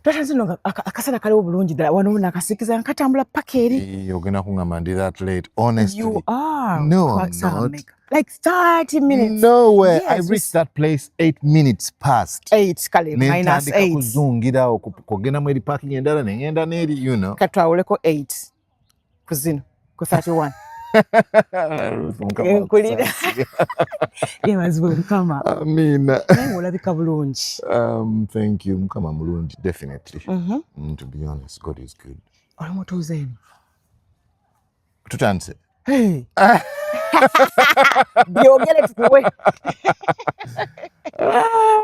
Twatanzino akasana kaliwo bulungi ddala wano nakasikiza nkatambula paka eri. Ogenda kungamba ndi that late. Honestly. You are. No, I'm not. Like 30 minutes. No way. Yes, I reached that place 8 minutes past. 8 kale minus 8. Kuzungira okugenda mu eri parking endala nengenda n'eri, you know. Katwawuleko 8 kuzino ku 31. Nkulira. Yebazibwe Mukama. Amina. Naye olabika bulungi. Thank you. Mukama mulungi, definitely. To be honest, God is good. Olimo tuzeemu. Tutandise. Hey. Byogere tukuwe.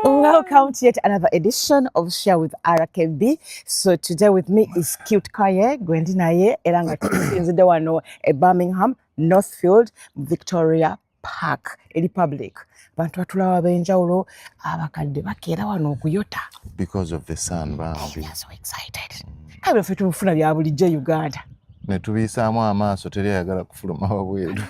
Welcome to yet another edition of Share with RKB. So today with me is Cute Kaye, Gwendi naye era nga tusinzidde wano e Birmingham, Northfield, Victoria Park, Republic. Bantu batulawa benjawulo abakadde bakeera wano okuyota. Because of the sun, We are so excited. Kabe ffe tufuna bya bulijjo Uganda. Ne tubisaamu amaaso teri ayagala kufuluma wabweru.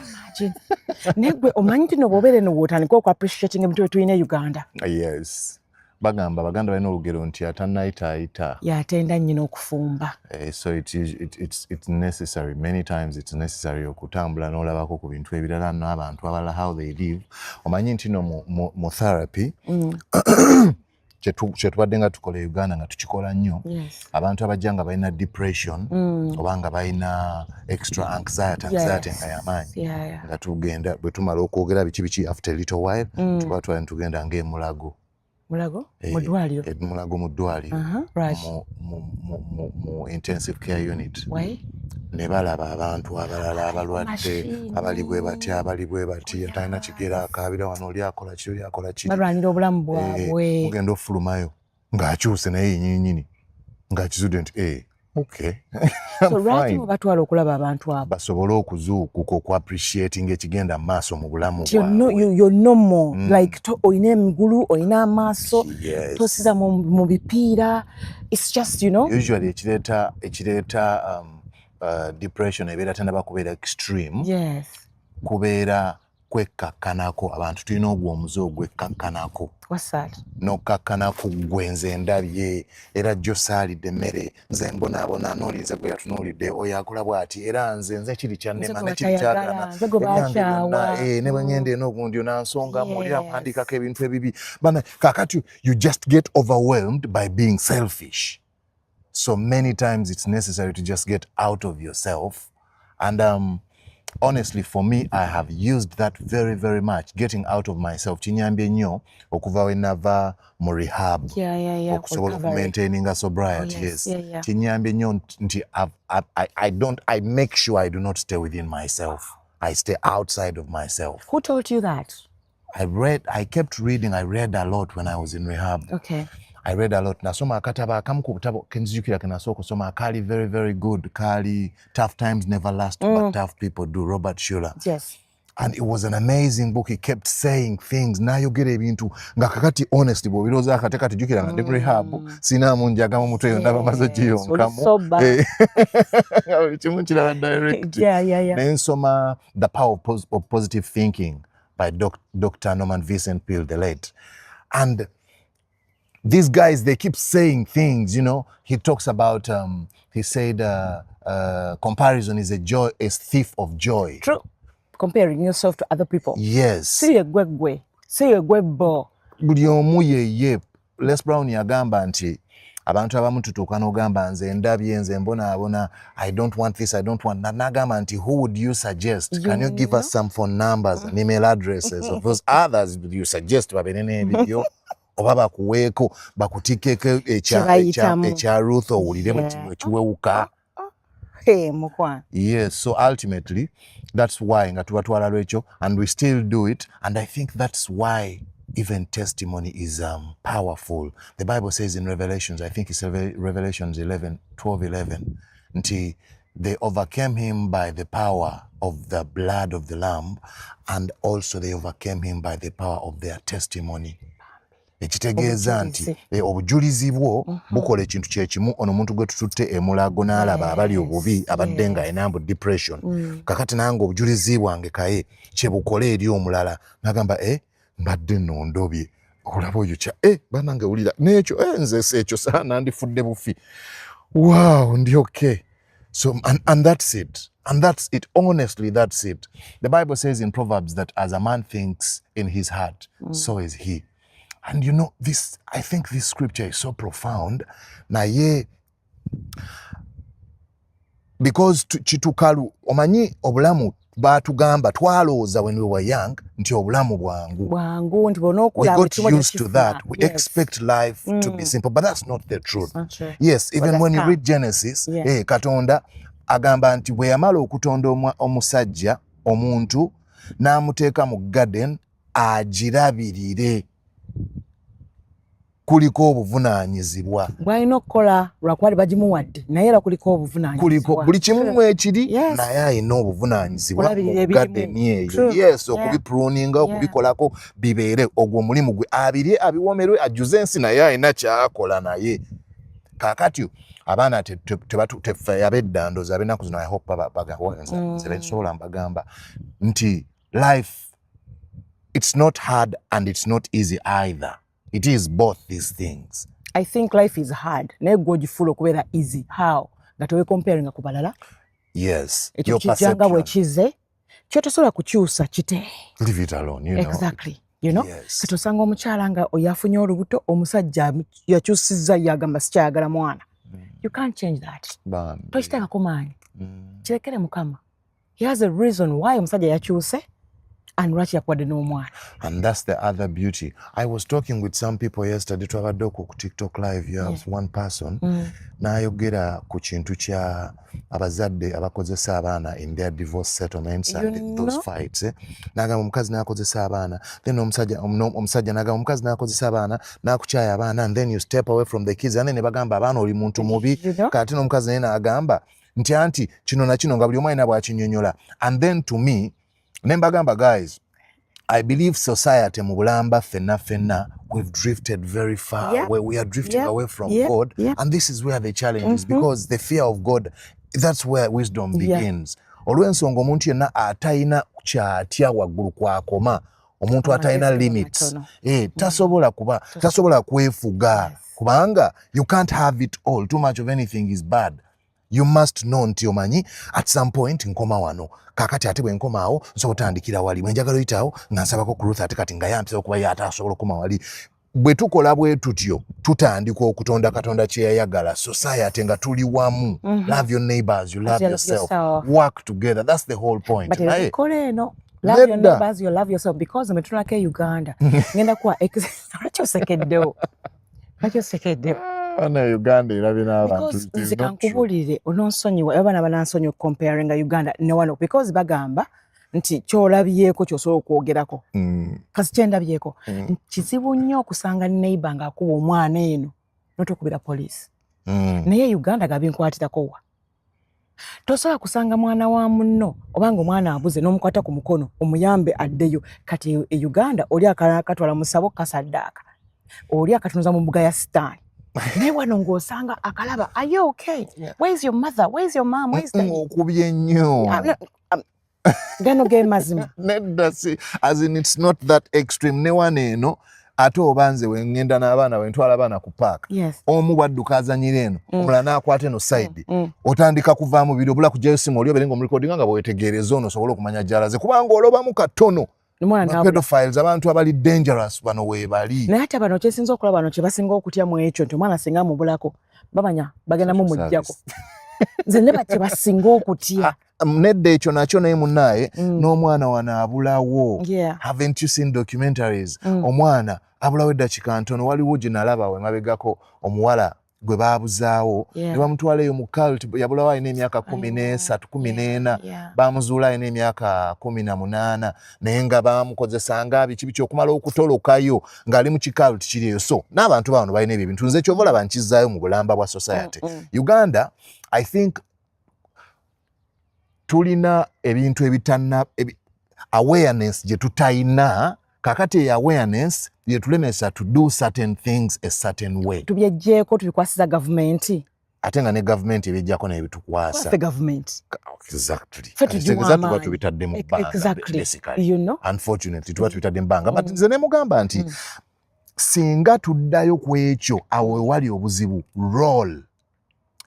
Negwe omanyi tino bw'obeera eno w'otandika okwapreciating ebintu bye tulina Uganda. Yes. Bagamba Baganda balina olugero nti atannayitaayita. Y'atenda nnyina okufumba. So it's necessary, many times it's necessary okutambula n'olabako ku bintu ebirala n'abantu abalala how they live. Omanyi nti no mu therapy kyetubadde nga tukola Uganda nga tukikola nnyo. Abantu abajja nga balina depression oba nga balina extra anxiety nga y'amaanyi nga tugenda bwe tumala okwogera biki after a little while tuba tugenda ng'emulago. Mulago? Mu ddwaliro? Mulago mu ddwaliro. Mu intensive care unit. Ne balaba abantu abalala abalwadde abali bwe bati atalina kigera akaabira wano oli akola ki balwanira obulamu bwabwe. Mugenda ofulumayo ng'akyuse naye nnyini ng'akizudde nti okay. So lwaki mubatwala okulaba abantu abo basobole okuzuukuka okwapreciating ekigenda mu maaso mu bulamu bwabwe. You're normal. Like oyina emigulu oyina amaaso tosiza mu bipiira. It's just, you know. Usually ekireeta depression ebeera tannaba kubeera extreme. Kubeera kwekakkanako. Abantu tulina ogwo omuze ogwekakkanako. What's that? N'okkakkanako gwe nze ndabye era jjo saalidde emmere nze mbonaabona n'olinze gwe yatunuulidde oyo akola bw'ati era nze kiri kyannema nekiri kyagana ne bwe ngenda eno ogundi onansongamu oli amwandikako ebintu ebibi. Kakati you just get overwhelmed by being selfish. So many times it's necessary to just get out of yourself. And honestly, for me, I have used that very, very much. Getting out of myself. Kinyambye nnyo okuva we nava mu rehab. Okusobola maintaining a sobriety. Yes. Kinyambye nnyo nti I make sure I do not stay within myself. I stay outside of myself. Who told you that? I kept reading. I read a lot when I was in rehab. Okay. I read a lot. Nasoma akatabo akamu ku butabo kenzijukira ke nasooka okusoma akali very, very good. Kali Tough Times Never Last, but Tough People Do, Robert Schuller. Yes. And it was an amazing book. He kept saying things. Nayogera ebintu nga kakati honestly bw'obirowooza akate katijukira nga ndi mu rehab sinaamu njagamu mutwe yonna bamaze giyonkamu. Buli kimu kiraba direct. Naye nsoma The Power of Positive Thinking by Dr. Norman Vincent Peale, the late. And these guys, they keep saying things, you know. He talks about, he said, comparison is a thief of joy. True. Comparing yourself to other people. Yes. See a gwegwe. See a gwebo. Buli omu ye. Les Brown yagamba nti abantu abamu tutuuka n'ogamba nze ndabye nze mbonaabona I don't want this, I don't want that. Nagamba nti who would you suggest? Can you give us some phone numbers and email addresses of those others you suggest babeere n'ebibyo? Oba bakuweeko bakutikeko ekya Ruth owuliremu ekiwewuka. Yes, so ultimately that's why nga tubatwala lwekyo and we still do it, and I think that's why even testimony is powerful. The Bible says in Revelations, I think it's Revelations 12:11, nti they overcame him by the power of the blood of the Lamb, and also they overcame him by the power of their testimony. Ekitegeeza nti obujulizi bwo bukola ekintu kyekimu. Ono omuntu gwe tututte emulago n'alaba abali obubi abadde nga enambu depression. Kakati nange obujulizi bwange kaye kyebukole eri omulala n'agamba mbadde nno ndobye olaba oyo banange wulira n'ekyo nze ekyo saana ndifudde bufi. Wow, ndi okay. So and that's it. And that's it. Honestly, that's it. The Bible says in Proverbs that as a man thinks in his heart, so is he. And you know, this, I think this scripture is so profound. Naye, because chitukalu, omanyi obulamu batugamba twalooza when we were young, nti obulamu bwangu. We got used to that. We expect life to be simple, but that's not the truth. Yes, even when you read Genesis, Katonda agamba nti bwe yamala okutonda omusajja omuntu n'amuteeka mu garden agirabirire. Kuliko obuvunaanyizibwa. Bwalina okukola lwakuba bagimuwadde naye era kuliko obuvunaanyizibwa. Buli kimu ekiri naye alina obuvunaanyizibwa mu garden eyo. Yes, okubipruninga, okubikolako bibeere ogwo omulimu gwe. Abirye abiwomerwe ajjuze ensi naye alina kyakola naye. Kaakati abaana teffe ab'edda ndowooza ab'ennaku zino I hope basobola mbagamba nti life, it's not hard and it's not easy either. It is both these things. I think life is hard. Naye gwe ogifuula okubeera easy. How? Nga tewe comparing ku balala. Yes. Your perception. Bwe kize, kyo tosobola kukyusa kite. Leave it alone, you know. Exactly. You know? Yes. Kati osanga omukyala nga oyafunye olubuto, omusajja yakyusizza yagamba sikyayagala mwana. You can't change that. Tokiteekako maanyi. Kirekere Mukama. He has a reason why omusajja yakyuse. And lwaki yakuwadde n'omwana. And that's the other beauty. I was talking with some people yesterday twabadde ku TikTok live. You have one person n'ayogera ku kintu kya abazadde abakozesa abaana in their divorce settlements and those fights. N'agamba omukazi n'akozesa abaana, then omusajja n'agamba omukazi n'akozesa abaana n'akukyaya abaana, and then you step away from the kids and then ne bagamba abaana oli muntu mubi. Kati n'omukazi naye n'agamba nti anti kino na kino nga buli omu alina bw'akinyonnyola. And then to me, Nembagamba guys, I believe society mu bulamba fenna we've drifted very far. Where we are drifting away from God, and this is where the challenge is, because the fear of God, that's where wisdom begins. Olw'ensonga omuntu yenna atayina kyatya waggulu kwakoma, omuntu atayina limits, tasobola kwefuga, kubanga you can't have it all. Too much of anything is bad. You must know nti omanyi at some point nkoma wano, kakati ate bwe nkoma awo nsobola otandikira wali, bwe njagala oyitawo nga nsabako ku Ruth ate kati nga yampisa okuba ye ate asobola okukoma wali. Bwe tukola bwe tutyo tutandika okutonda Katonda kye yayagala, society nga tuli wamu. Love your neighbors, you love yourself. Work together, that's the whole point. But love your neighbors, you love yourself, because metunako Uganda ngenda kuwa nakyosekeddewo Ana Uganda irabina abantu. Because zikankubulire ononsonyiwa abaana banansonyi comparing Uganda ne wano, because bagamba nti kyolabyeko kyosobola okwogerako. Kasi kyendabyeko kizibu nnyo okusanga neighbor nga akuba omwana eno n'otokubira police. Naye Uganda gabinkwatirako wa. Tosobola kusanga mwana wa munno obanga omwana abuze n'omukwata ku mukono omuyambe addeyo. Kati Uganda oli akatwala musabo kasaddaaka, oli akatunuza mu mbuga ya sitaani. Ne wano ng'osanga akalaba, are you okay? Where's your mother? Where's your mom? Where's the... Okubye nnyo. Gano ge mazima. As in, it's not that extreme. Ne wano eno ate obanze we ngenda n'abaana we ntwala abaana ku park. Omu bwadduka azanyira eno, omulala n'akwata eno side. Otandika kuvaamu biri obula kujjayo simu oli obeere ng'omulikodinga nga bwewetegereza ono osobola okumanya gy'alaze, kubanga olobamu katono. Pedophiles, abantu abali dangerous bano weebali. Naye ate bano kyesinza okulaba bano kye basinga okutya mu ekyo nti omwana singa mubulako bamanya bagenda mu mujjako. Nze ne bate basinga okutya. Nedda ekyo nakyo naye munnaye n'omwana wano abulawo. Haven't you seen documentaries? Omwana abulawo eddakiika ntono, waliwo gye nalaba we mabegako omuwala gwe baabuzaawo ne bamutwala eyo mu cult, yabulawo alina emyaka 13, 14, bamuzuula alina emyaka 18, naye nga bamukozesa nga biki biki okumala okutolokayo ng'ali mu kicult kiri eyo. So n'abantu bano balina ebyo ebintu, nze kyova olaba nkizaayo mu bulamba bwa society. Uganda, I think tulina ebintu ebitanna awareness gye tutayina. Kakati awareness yetulemesa to do certain things a certain way. Tubyejjeko tubikwasiza government. Ate nga ne government ebijjako naye bitukwasa. What's the government? Exactly. Tuba tubitadde mu bbanga. Exactly. You know? Unfortunately tuba tubitadde mu bbanga. But nze ne mugamba nti singa tuddayo ku ekyo awo wali obuzibu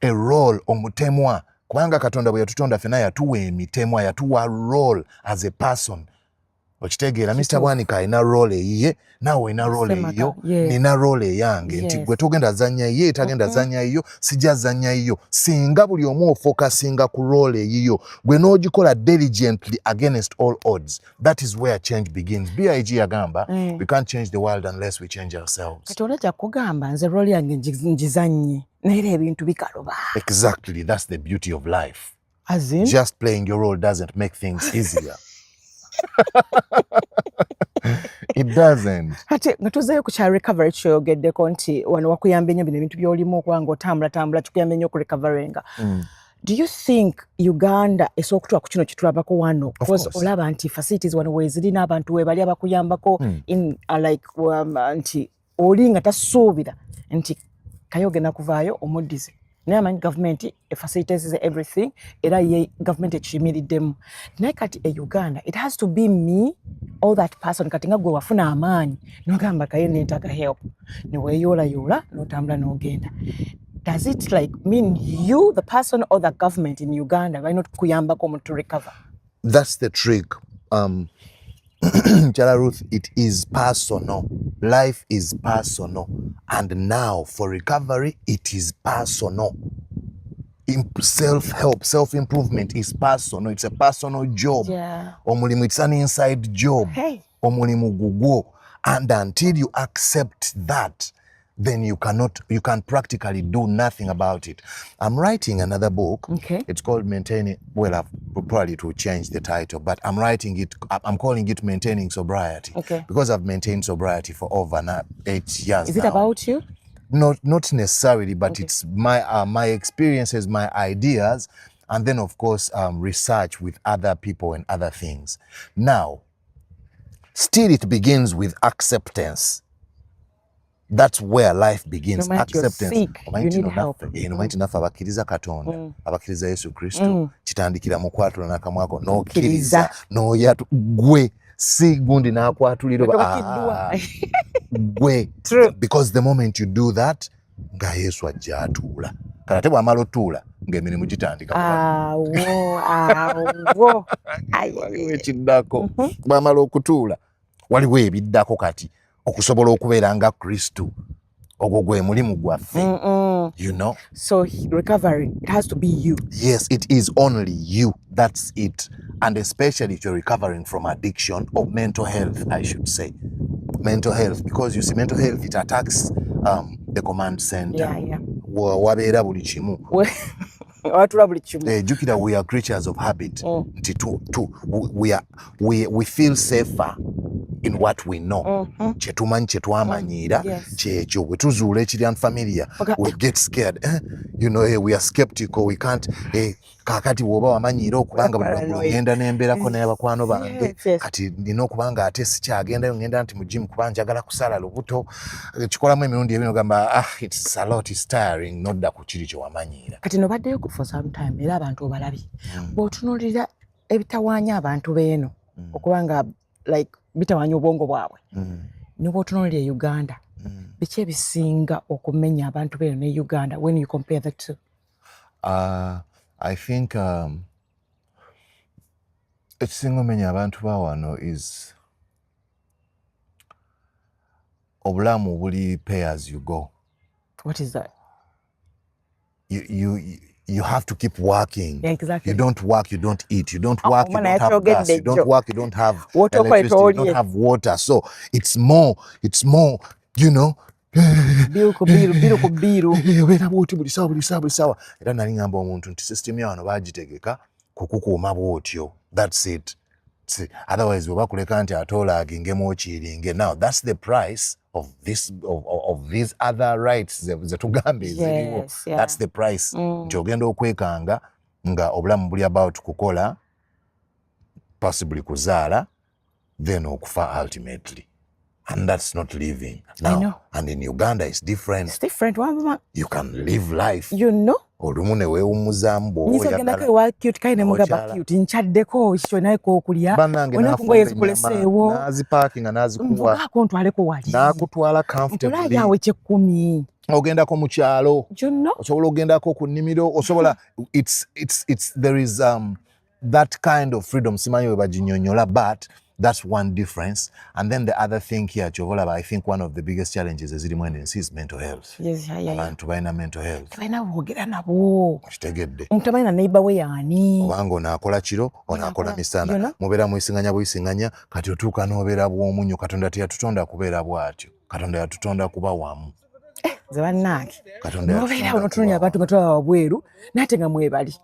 a role omutemwa kubanga Katonda bwe yatutonda fena yatuwa emitemwa yatuwa role as a person okitegeera Mr. Bwanika alina role eyiye naawe olina role eyiyo nina role eyange nti gwe togenda zanya ye tagenda zanya yiyo sijja zanya yiyo singa buli omu ofokasinga ku role eyiyo gwe n'ogikola diligently against all odds that is where change begins. BIG yagamba we can't change the world unless we change ourselves. Kati olajja kugamba nze role yange ngizanye naera ebintu bikaluba. Exactly, that's the beauty of life. As in? Just playing your role doesn't make things easier. It doesn't. Ate ngatuzeyo ku kya recovery kyoyogeddeko nti wano wakuyamba nnyo bino ebintu by'olimu okubanga otambula kikuyamba nnyo ku recoveringa. Do you think Uganda esobola okutuuka ku kino kitulabako wano? Because olaba nti facilities wano weeziri n'abantu weebali abakuyambako in nti oli nga tasuubira nti kayo ogenda kuvaayo omuddize. Naye amanyi gavumenti facilities everything era ye gavumenti ekiyimiriddemu. Naye kati e Uganda it has to be me or that person kati nga gwe wafuna amaanyi n'ogamba kayo neetaaga help ne weeyoolayoola n'otambula n'ogenda. Does it like mean you the person or the government in Uganda balina okukuyambako omuntu to recover? That's the trick. Chala Ruth, it is personal. Life is personal. And now for recovery, it is personal. Self-help, self-improvement is personal. It's a personal job. Yeah. Omulimu, it's an inside job. Hey. Omulimu gugo. And until you accept that, then you can practically do nothing about it. I'm writing another book. Okay. It's called Maintaining, well, probably to change the title, but I'm calling it Maintaining Sobriety. Okay. Because I've maintained sobriety for over 8 years. Is it about you? Not necessarily, but okay. It's my experiences, my ideas, and then of course research with other people and other things. Now, still it begins with acceptance. That's where life begins. No matter acceptance. You're sick, you need help. Nomaiti nafa abakiriza Katonda, abakiriza Yesu Kristo, kitandikira mu kwatula n'akamwako n'okkiriza n'oyatu gwe si gundi n'akwatulira gwe. Because the moment you do that, nga Yesu ajja atuula. Kati bw'amala otuula ng'emirimu gitandika. Awo. Waliwo ekiddako. Bw'amala okutuula waliwo ebiddako kati. Okusobola okubeera nga Kristo ogwo gwe mulimu gwaffe. You know, so recovery, it has to be you. Yes, it is only you. That's it. And especially if you're recovering from addiction or mental health, I should say mental health, because you see mental health, it attacks the command center. Wabeera buli kimu. Jukira, we are creatures of habit. We feel safer in what we know. Chetumanyi chetwamanyira kyekyo bwe tuzuula ekiri unfamiliar we get scared. You know, we are skeptical, we can't kakati bw'oba wamanyiira okubanga buli ngenda n'embeerako n'abakwano bange kati nina okubanga ate sikyagendayo ngenda nti mu gym kuba njagala kusala lubuto kikolamu emirundi ebino gamba it's a lot, it's tiring, nodda ku kiri kye wamanyiira. Kati nobaddeyo for some time era abantu obalabye bw'otunuulira ebitawaanya abantu beeno okubanga like bitawaanya obwongo bwabwe ne bw'otunuulira Uganda biki ebisinga okumenya abantu beeno ne Uganda when you compare the two? I think ekisinga omenya abantu baawano is obulamu buli pay as you go. What is that? You have to keep working. Yeah, exactly. You don't work, you don't eat. You don't work, you don't have gas. You don't work, you don't have electricity. You don't have water. So it's more, you know. Biru Obeera bw'oti buli sawa. Era nali ngamba omuntu nti system ya wano baagitegeka kukukuuma bw'otyo. That's it. See, otherwise bwe bakuleka nti ate olaagingemu okiringe. Now that's the price of this of these other rights ze tugambe eziriwo. That's the price. Nti ogenda okwekanga nga obulamu buli about kukola, possibly kuzaala, then okufa ultimately. And that's not living. Now, I know. And in Uganda, it's different. It's different. You can live life. You know? olumu ne weewumuzaamu bw'oba oyagala wa cute kaine mugaba cute nchaddeko ekyo naye k'okulya onakungoye zikuleseewo n'azipaakinga n'azikuwa nvugaako ntwaleko wali n'akutwala comfortably ntolaayawe ky'ekkumi ogendako mu kyalo osobola ogendako ku nnimiro osobola there is that kind of freedom simanyi we baginyonyola but that's one difference. And then the other thing here, Chovolaba, I think one of the biggest challenges is mental health. Yes, Abantu balina mental health. Balina boogera nabo. Kitegedde. Omuntu abalina neighbor we yaani. Obanga onaakola kiro, onaakola misana. Mubeera muyisinganya kati otuuka n'obeera bw'omunyo. Katonda teyatutonda kubeera bw'atyo. Katonda yatutonda kuba wamu. Ze bannange. Nobeera onotunuulira abantu nga tulaba wabweru n'ate nga mwebali.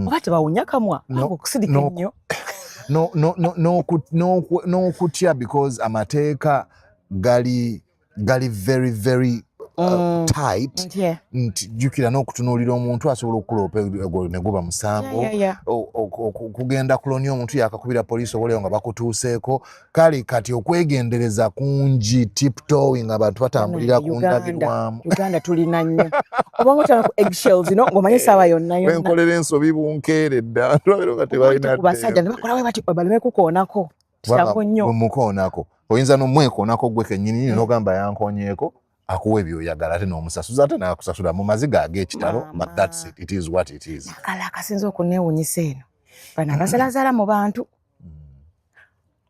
Oba tebawunya kamwa. Okusidika ennyo. No kutya because amateeka gali very very tight. Jjukira n'okutunuulira omuntu asobola okukulopa ne guba musango kugenda kulonya omuntu yakakubira poliisi oboleyo nga bakutuuseeko kale kati okwegendereza kungi tiptoeing abantu batambulira ku ndabirwamu. Uganda tulina nnyo obanga otana ku eggshells ng'omanye essaawa yonna wenkolera ensobi bunkeere dda lwabiro nga tebalina basajja ne bakola bwe bati baleme kukoonako kitako nnyo mukoonako oyinza n'omwekoonako gwe kennyini n'ogamba yankoonyeeko akuwa ebyoyagala ate n'omusasuza ate n'akusasula mu maziga ag'ekitalo but that's it. It is what it is. Akala akasinza okunneewuunyisa eno bano abazalazaala mu bantu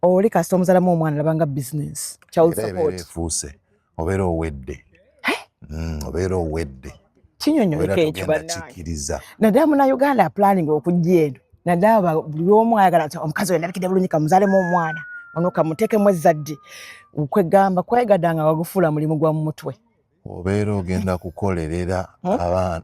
oli kasita omuzalamu omwana labanga business child support efuuse obeera owedde kinyonyoleka ekyo bannange naddala munnayuganda planning okujja eno naddala buli omu ayagala nti omukazi we ndabikidde bulungi kamuzaalemu omwana ono kamuteekemu ezzadde kwegamba kwegadanga wagufuula mulimu gwa mu mutwe obeera ogenda kukolerera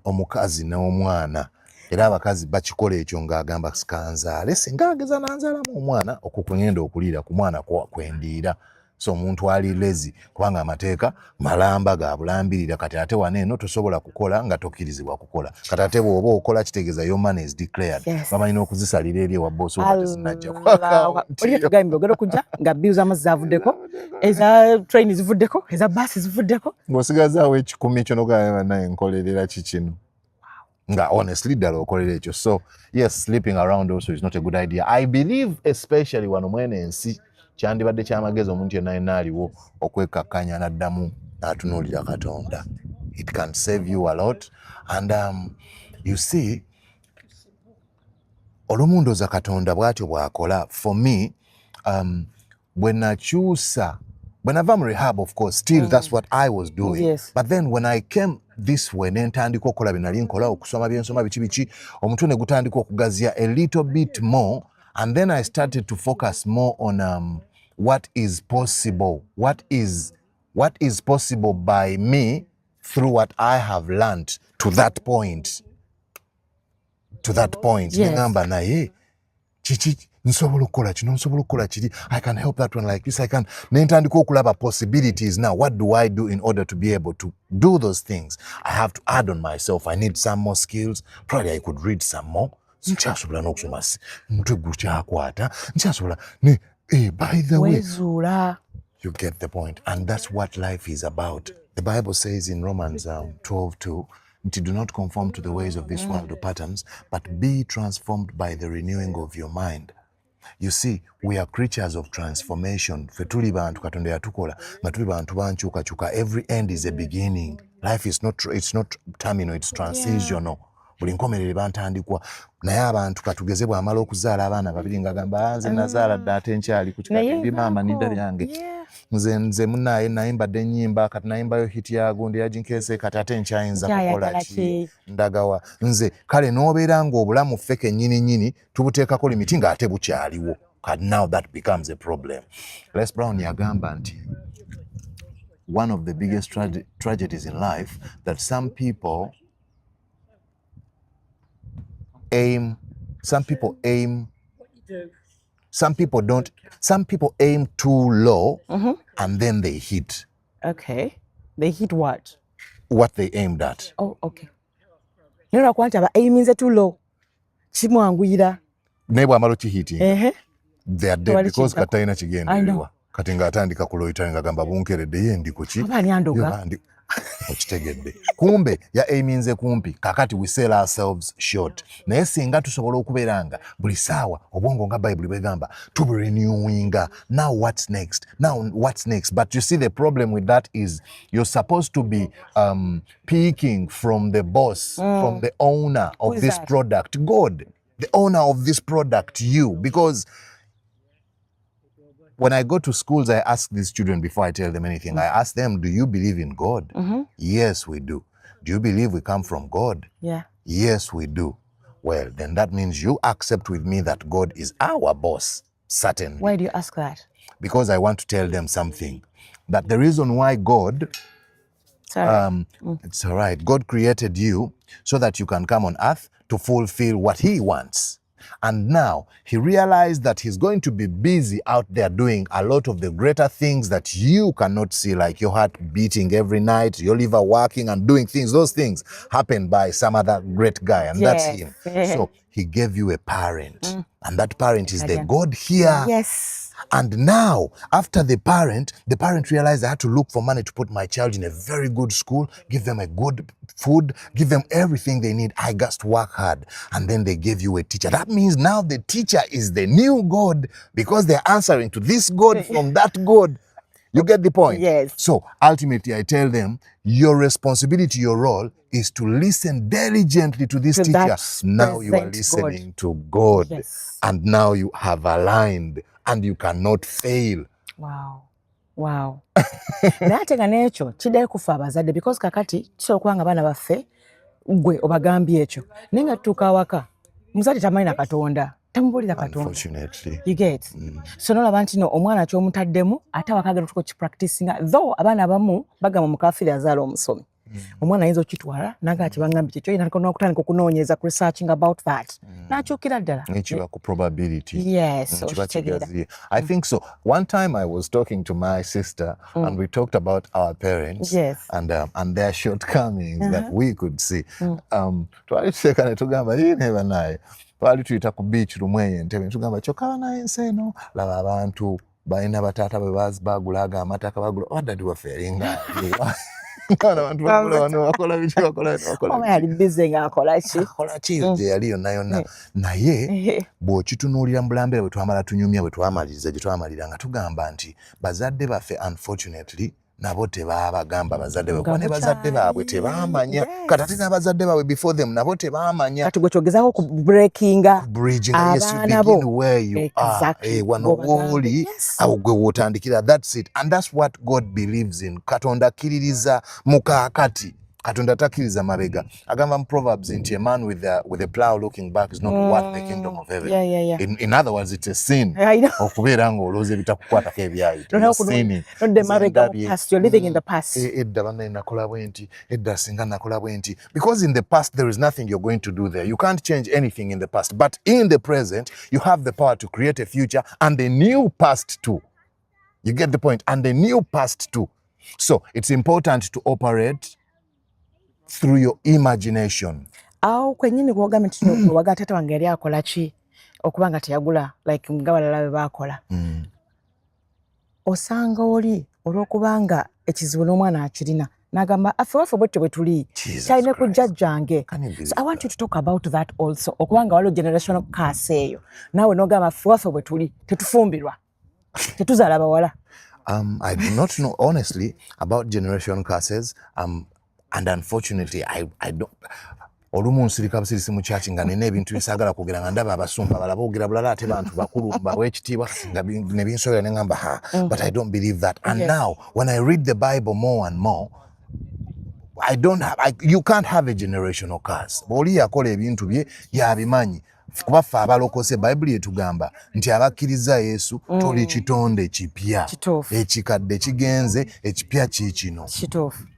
omukazi n'omwana era abakazi bakikola ekyo ng'agamba sikanzaale singa ageza nanzaalamu omwana okukugenda okuliira ku mwana kwendiira so omuntu ali lezi kubanga amateeka malamba ga bulambirira kati ate wano eno tosobola kukola nga tokkirizibwa kukola kati ate bw'oba okola kitegeeza your money is declared bamanyi n'okuzisalira eri ewa boosi oba tezinnajja ku akawunti oli tugambye ogenda okujja nga bill z'amazzi zavuddeko eza train zivuddeko eza baasi zivuddeko ng'osigazaawo ekikumi ekyo n'ogamba naye nkolerera kikino nga honestly ddala okolera ekyo so yes sleeping around also is not a good idea. I believe especially wano mwene ensi kyandibadde kyamagezi omuntu yenna aliwo okwekakkanya n'addamu n'atunuulira Katonda. It can save you a lot and you see olumu ndooza Katonda bw'atyo bw'akola for me when I am rehab, of course, still that's what I was doing. Yes. But then when I came this way, nentandika okola binali nkola okusoma byensoma biki omuntu ne gutandika okugazia a little bit more and then I started to focus more on what is possible. What is possible by me through what I have learned to that point. Yes. Ngamba naye chichi nsobola okukola kino nsobola okukola kiri I can help that one like this I can nentandika okulaba possibilities now what do I do in order to be able to do those things I have to add on myself I need some more skills probably I could read some more nkyasobola n'okusoma mutwe gukyakwata nkyasobola ne by the way wezuula you get the point and that's what life is about. The Bible says in Romans 12:2 do not conform to the ways of this world or patterns, but be transformed by the renewing of your mind. You see, we are creatures of transformation. Fe tuli bantu Katonda yatukola, nga tuli bantu bankyukakyuka. Every end is a beginning. Life is not terminal, it's transitional. Buli nkomerere bantandikwa naye abantu katugeze bw'amala okuzaala abaana babiri ng'agamba nze nazaala dda ate nkyali ku kikati maama nidda lyange nze munnaye nayimbadde ennyimba kati nayimbayo hiti ya gundi yaginkeese kati ate nkyayinza kukola ki ndagawa nze kale n'obeera ng'obulamu ffe kennyini tubuteekako limiti ng'ate bukyaliwo kati now that becomes a problem. Les Brown yagamba nti one of the biggest tragedies in life that some people aim too low and then they hit. Okay. They hit what? What they aimed at. Oh, okay. Nero kwanta ba aiming too low. Kimwanguyira. Nebo amalo kihiti. They are dead because I katayina kigenda. Kati nga atandika kuloyita nga gamba bunkeredde ye ndi kuki. Abani andoga. okitegedde kumbe ya aiminze kumpi kakati we sell ourselves short naye singa tusobola okubeera nga buli saawa obwongo nga Bible bwegamba tuburenewinga now what's next but you see the problem with that is you're supposed to be peeking from the boss from the owner of this product, God, the owner of this product, you, because when I go to schools, I ask these children before I tell them anything, I ask them, do you believe in God? Yes, we do. Do you believe we come from God? Yeah. Yes, we do. Well, then that means you accept with me that God is our boss, certainly. Why do you ask that? Because I want to tell them something. That the reason why God, it's all right, God created you so that you can come on earth to fulfill what he wants. And now he realized that he's going to be busy out there doing a lot of the greater things that you cannot see, like your heart beating every night, your liver working and doing things. Those things happen by some other great guy, and that's him. So he gave you a parent, and that parent is the God here. Yes. And now, after the parent realized I had to look for money to put my child in a very good school, give them a good food, give them everything they need. I just work hard. And then they gave you a teacher. That means now the teacher is the new God because they're answering to this God from that God. You get the point? Yes. So ultimately, I tell them, your responsibility, your role is to listen diligently to this teacher. Now you are listening to God. Yes. And now you have aligned. And you cannot fail. Wow. Naye ate nga n'ekyo kiddayo kufa abazadde because kakati kisobola okuba nga baana baffe gwe obagambye ekyo naye nga tutuuka awaka muzadde tamanyi na Katonda tamubuulira Katonda. Unfortunately. You get? So n'olaba nti no omwana ky'omutaddemu ate awaka agenda tuko kipracticinga though abaana abamu bagamba mukafiri azaala omusomi. Omwana ayinza okitwala naga ati bangambye kyekyo ina n'okutandika okunoonyeza researching about that. N'akyukira ddala. Nekiba ku probability. Yes. I think so. One time I was talking to my sister and we talked about our parents and their shortcomings that we could see. Twali tuseka ne tugamba neba naye. Twali tuyita ku beach lumwe Entebbe tugamba kyokka naye ensi eno laba abantu balina bataata bwe bagulaga amataka bagula wadde waferinga. Yali yonna naye bw'okitunuulira mu bulambera bwe twamala tunyumya bwe twamaliriza gye twamalira nga tugamba nti bazadde baffe unfortunately nabo tebaabagamba bazadde baabwe kuba ne bazadde baabwe tebaamanya kati ate n'abazadde baabwe before them nabo tebaamanya kati gwe kyogezaako ku breakinga abaana bo wano wooli awo gwe wootandikira. That's it, and that's what God believes in. Katonda akkiririza mu kaakati. Katonda takkiriza mabega. Agamba mu Proverbs nti a man with a plow looking back is not worth the kingdom of heaven. In other words, it's a sin okubeera ng'olowooza ebitakukwatako ebyayita. You're living in the past. Edda banne nakola bwe nti, edda singa nakola bwe nti. Because in the past there is nothing you're going to do there. You can't change anything in the past. But in the present, you have the power to create a future and a new past too. You get the point? And a new past too. So it's important to operate through your imagination. Awo kwennyini kuwagamba nti waga taata wange yali akola ki okuba nga teyagula like nga balala be baakola. Osanga oli olw'okubanga ekizibu n'omwana akirina n'agamba affe waffe bwetyo bwe tuli kyalina ku jjajjange. So I want you to talk about that also okubanga waliwo generational curse eyo naawe n'ogamba affe waffe bwe tuli tetufumbirwa tetuzaala bawala. I do not know honestly about generation curses. And unfortunately, I don't. Olumu nsirika busirisi mu church nga nina ebintu bisaagala kwogera nga ndaba abasumba balaba boogera bulala ate bantu bakulu bawe ekitiibwa nga ne binsobola ne ngamba but I don't believe that. And now when I read the Bible more and more, you can't have a generational curse. Bw'oli yakola ebintu bye yabimanyi. Kuba ffe abalokose Bayibuli etugamba nti abakkiriza Yesu tuli kitonde kipya ekikadde kigenze ekipya kiikino.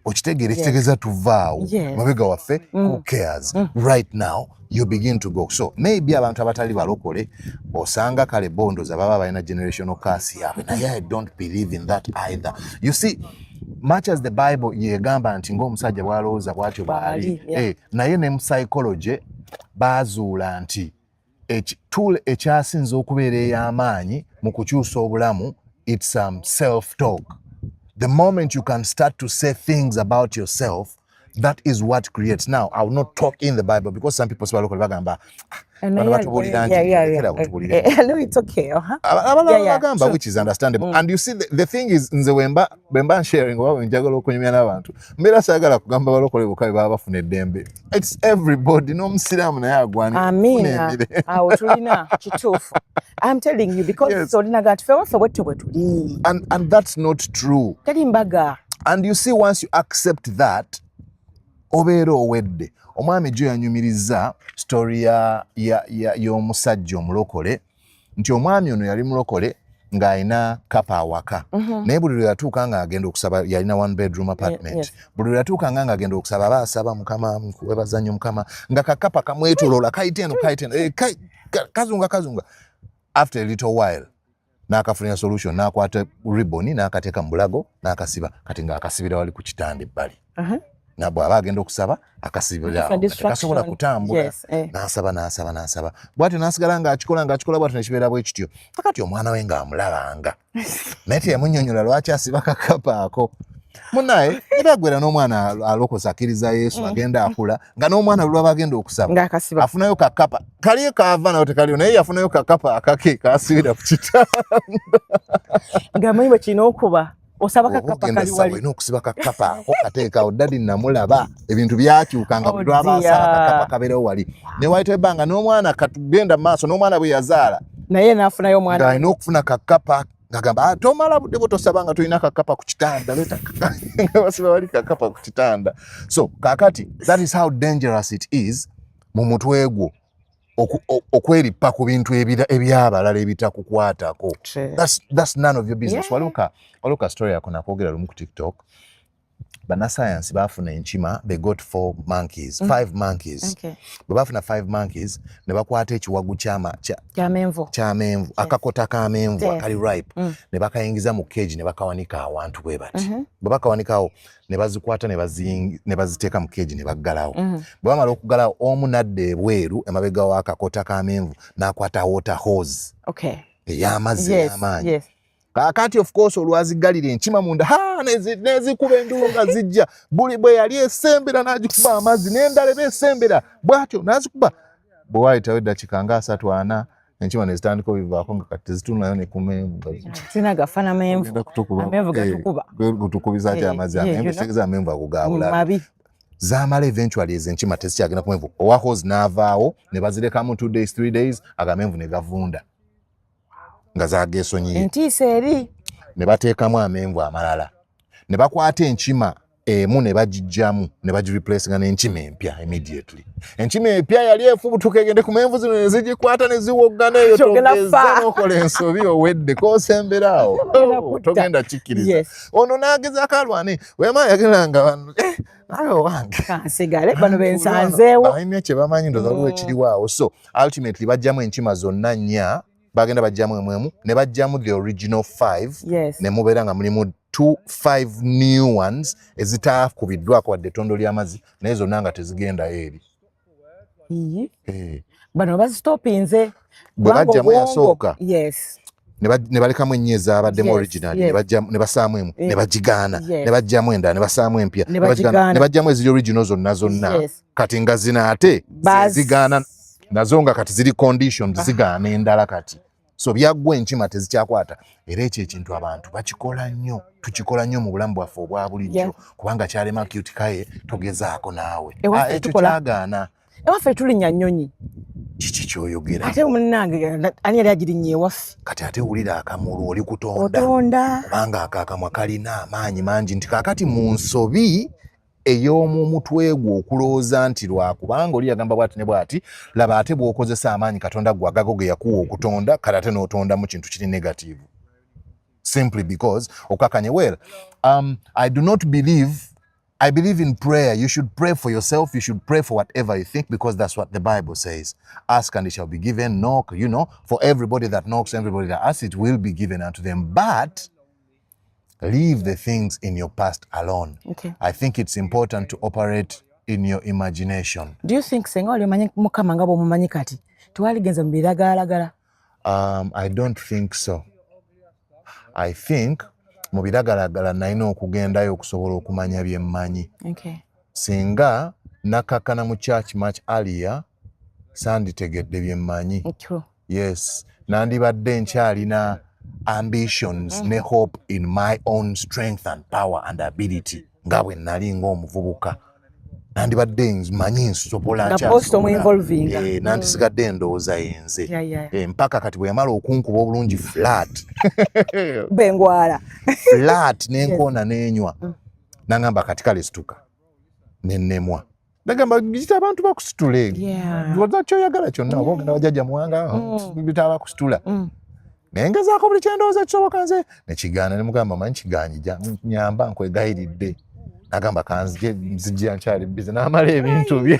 Okitegeera ekitegeeza tuvaawo mabega waffe who cares. Right now you begin to go. So maybe abantu abatali balokole osanga kale bondoza baba balina generational curse yaabwe naye I don't believe in that either. You see, much as the Bible yegamba nti ng'omusajja bw'alowooza bw'atyo bw'ali naye ne mu psychology baazuula nti tool ekyasinze okubeera ey'amaanyi mu kukyusa obulamu it's self talk. The moment you can start to say things about yourself, that is what creates. Now, I will not talk in the Bible because some people say, bagamba, I know it's okay. Bagamba, which is understandable. And you see, the thing is, nze wemba sharing njagala okunyumya n'abantu. Mbera sagala kugamba balokole bukabe baba bafuna eddembe. It's everybody, no musiramu naye agwani. Amina. Awo tulina kituufu. I'm telling you because solina gat fewa tuli. And that's not true. Tali mbaga. And you see, once you accept that, obeera owedde. Omwami jo yanyumiriza story y'omusajja omulokole nti omwami ono yali mulokole ng'alina kapa awaka. Naye buli lwe yatuuka nga agenda okusaba, yalina 1 bedroom apartment. Buli lwe yatuuka nga agenda okusaba baasaba mukama webaza nnyo mukama nga kakapa kamwetoloola kayite eno kazunga. After a little while n'akafunira solution, n'akwata ribbon n'akateeka mu bulago n'akasiba, kati ng'akasibira wali ku kitanda ebbali. Na bw'aba agenda okusaba akasibira kasobola kutambula. N'asaba bw'atyo n'asigala ng'akikola bw'atyo nekibeera bwe kityo kakati omwana we ng'amulabanga naye teyamunnyonnyola lwaki asiba kakapa ako. Munnaye era gwera n'omwana alokosa akkiriza Yesu agenda akula nga n'omwana lwaba agenda okusaba afunayo kakapa kaliyo kaava nayo tekaliyo naye yafunayo kakapa akake kasibira ku kitanda ng'amanyi bwe kirina okuba. Osaba kakapa kali wali. Olina okusiba kakapa ako kateekawo dadi namulaba ebintu byakyuka nga buli lwaba asaba kakapa kabeerewo wali. Ne wayita ebbanga n'omwana katugenda mu maaso n'omwana bwe yazaala naye n'afunayo omwana. Ng'alina okufuna kakapa ng'agamba tomala budde bwe tosaba nga tolina kakapa ku kitanda nga basiba wali kakapa ku kitanda. So kaakati that is how dangerous it is mu mutwe gwo okweripa ku bintu ebyabalala ebitakukwatako. That's none of your business. Waluka story yako nakwogera lumu ku TikTok. Bannascience baafuna enkima, they got 5 monkeys. Bwe baafuna 5 monkeys ne bakwata ekiwagu ky'amenvu akakota k'amenvu akali ripe ne bakayingiza mu cage ne bakawanika awantu bwe bati. Bwe bakawanikawo ne bazikwata ne baziteeka mu cage ne baggalawo. Bwe bamala okuggalawo omu nadda ebweru emabega w'akakota k'amenvu n'akwata water hose ey'amazzi ey'amaanyi. Kaakati of course olwazigalira enkima munda nezikuba endulu nga zijja buli bwe yali esembera n'agikuba amazzi n'endala beesembera bw'atyo n'azikuba. Bwe waayitawo eddakiika nga 3-4 enkima ne zitandika obivaako nga kati tezitunulayo ne ku menvu. Sina gafana menvu. Amenvu gatukuba. Gutukubiza ati amazzi amenvu kitegeeza amenvu ago ga bulabe. Zaamala eventually ezo enkima tezikyagenda ku menvu. Owa hose n'avaawo ne bazirekamu 2 days 3 days agamenvu ne gavunda. Nga zaageesonyiye. Entiisa eri. Ne bateekamu amenvu amalala. Ne bakwata enkima emu ne bagijjamu ne bagireplace nga n'enkima empya immediately. Enkima empya yali efubutuka egende ku menvu zino ne zigikwata ne ziwoggana eyo togeza n'okola ensobi owedde k'osemberaawo. Togenda kikkiriza. Ono n'agezaako alwane wema yageranga wano naye owange. Kansigale bano bensanzeewo. Balina kye bamanyi ndoza waliwo ekiriwaawo. So ultimately bajjamu enkima zonna 4 bagenda bajjamu emu ne bajjamu the original 5 ne mubeera nga mulimu 5 new ones ezitaakubiddwako wadde ettondo ly'amazzi naye zonna nga tezigendayo eri. Bano bazistopinze bwe bajjamu yasooka ne balekamu ennyo ezaabaddemu original ne basaamu emu ne bagigaana ne bajjamu endala ne basaamu empya ne bajjamu eziri original zonna kati nga zina ate zigaana nazo nga kati ziri conditioned zigaana endala kati. So byaggwa enkima tezikyakwata era ekyo ekintu abantu tukikola nnyo mu bulamu bwaffe obwa bulijjo kubanga kyalema Cute Kaye togezaako naawe ekyo kyagaana. Ewaffe tulinnya nnyonyi. Kiki kyoyogera? Ate munnange ani yali agirinnye ewaffe? Kati ate wulira akamulu oli kutonda kubanga akakamwa kalina amaanyi mangi nti kaakati mu nsobi ey'omu mutwe gwo okulooza nti lwakubanga oli yagamba bw'ati ne bw'ati laba ate bw'okozesa amaanyi Katonda gwe agago ge yakuwa okutonda kale ate n'otondamu kintu kiri negative simply because okakanye well. I believe in prayer. You should pray for yourself. You should pray for whatever you think because that's what the Bible says. Ask and it shall be given. Knock, for everybody that knocks, everybody that asks, it will be given unto them. But leave the things in your past alone. I think it's important to operate in your imagination. Do you think senga oli omanyi Mukama nga bw'omumanyi kati twaligenza mu biragalalagala? I don't think so. I think mu biragalagala nalina okugendayo okusobola okumanya bye mmanyi. Okay. Singa nakakana mu church much earlier sanditegedde bye mmanyi. True. Yes, nandibadde nkyalina ambitions ne hope in my own strength and power and ability nga bwe nali ng'omuvubuka. Nandibadde nmanyi nsobola nandisigadde ndowooza yenze. Mpaka kati bwe yamala okunkuba obulungi flat bengwala flat n'enkoona n'enywa nangamba kati kale situka nennemwa nagamba gita abantu bakusitule oza kyoyagala kyonna oba ogenda wajjajja muwanga bita bakusitula nengezaako buli kyendowooza kisoboka nze nekigaana nemugamba manyi kigaanyi nyamba nkwegayiridde nagamba kanzije nzijja nkyali bize n'amala ebintu bye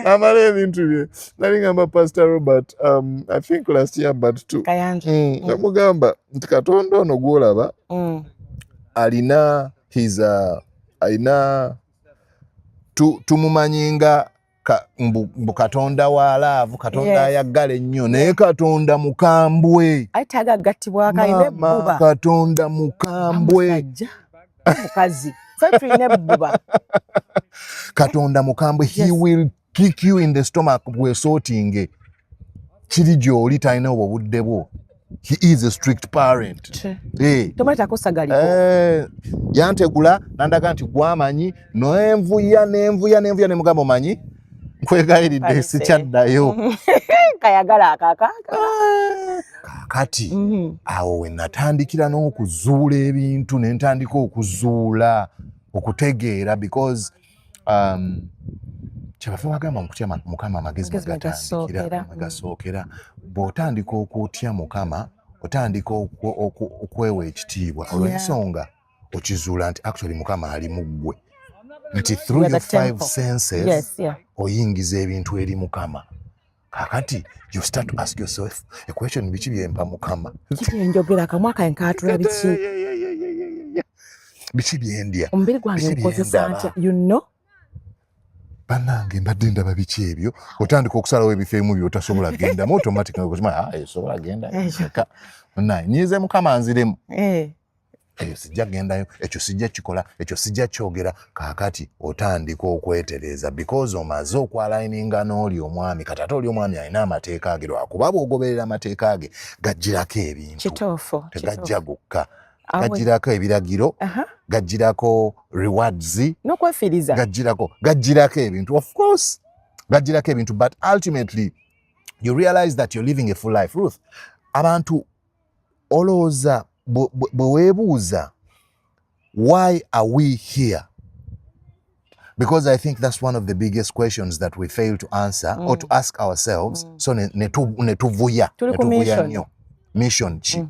n'amala ebintu bye nali ngamba Pastor Robert I think last year but 2 namugamba nti Katonda ono gwolaba alina tumumanyinga mbu Katonda wa laavu, Katonda ayaggala ennyo, naye Katonda mukambwe. Ate agagattibwako alina ebbuba. Katonda mukambwe. Mukazi. So tulina ebbuba. Katonda mukambwe. He will kick you in the stomach bw'esootinge. Kiri gy'oli talina obwo budde bwo. He is a strict parent. Tomata kosagali. Yantegula nandaga nti gwamanyi n'envuya ne mugamba manyi nkwegayiridde sikyaddayo. Kayagala akakaka. Kakati awo we natandikira n'okuzuula ebintu ne ntandika okuzuula okutegeera because kyebafe bagamba mukutya Mukama amagezi magasookera. Bw'otandika okutya Mukama otandika okwewa ekitiibwa olw'ensonga okizuula nti actually Mukama ali mu ggwe nti through your 5 senses oyingiza ebintu eri Mukama. Kakati you start to ask yourself a question, biki byempa Mukama, njogera akamwaka enkatula biki byendya omubiri gwange nkozesa ntya you know. Bannange mbadde ndaba biki ebyo, otandika okusalawo ebifeemu by'otasobola gendamu automatically okuzima sobola genda naye nyize Mukama nziremu eyo sijja gendayo, ekyo sijja kikola, ekyo sijja kyogera. Kakati otandika okwetereza because omaze okwalaininga n'oli omwami. Kati ate oli omwami alina amateeka ge, lwakuba bw'ogoberera amateeka ge gajjirako ebintu tegajja gokka, gajjirako ebiragiro, gajjirako rewards n'okwefiiriza, gajjirako ebintu, of course gajjirako ebintu, but ultimately you realize that you're living a full life. Ruth, abantu olowooza bwe weebuuza why are we here, because I think that's one of the biggest questions that we fail to answer or to ask ourselves. So netuvuya nnyo mission ki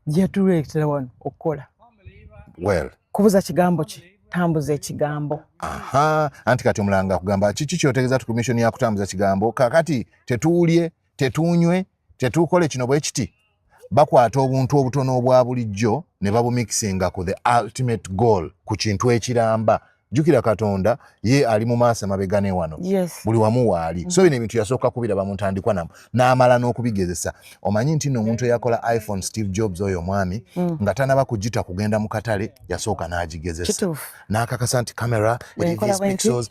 gyetuleetera wano okukola. Well, kubuza kigambo ki, tambuza ekigambo. Anti kati omulanga kugamba kiki kyotegeeza ku mission ya kutambuza kigambo. Kakati tetuulye, tetunywe, tetukole kino bwe kiti, bakwata obuntu obutono obwa bulijjo ne babumikisinga ku the ultimate goal, ku kintu ekiramba. Jukira Katonda ye ali mu maaso amabega ne wano, buli wamu waali. So bino ebintu yasooka kubiraba mu ntandikwa namu n'amala n'okubigezesa. Omanyi nti nno omuntu eyakola iPhone, Steve Jobs oyo omwami, nga tanaba kugita kugenda mu katale yasooka n'agigezesa, n'akakasa nti kamera erivis pixels,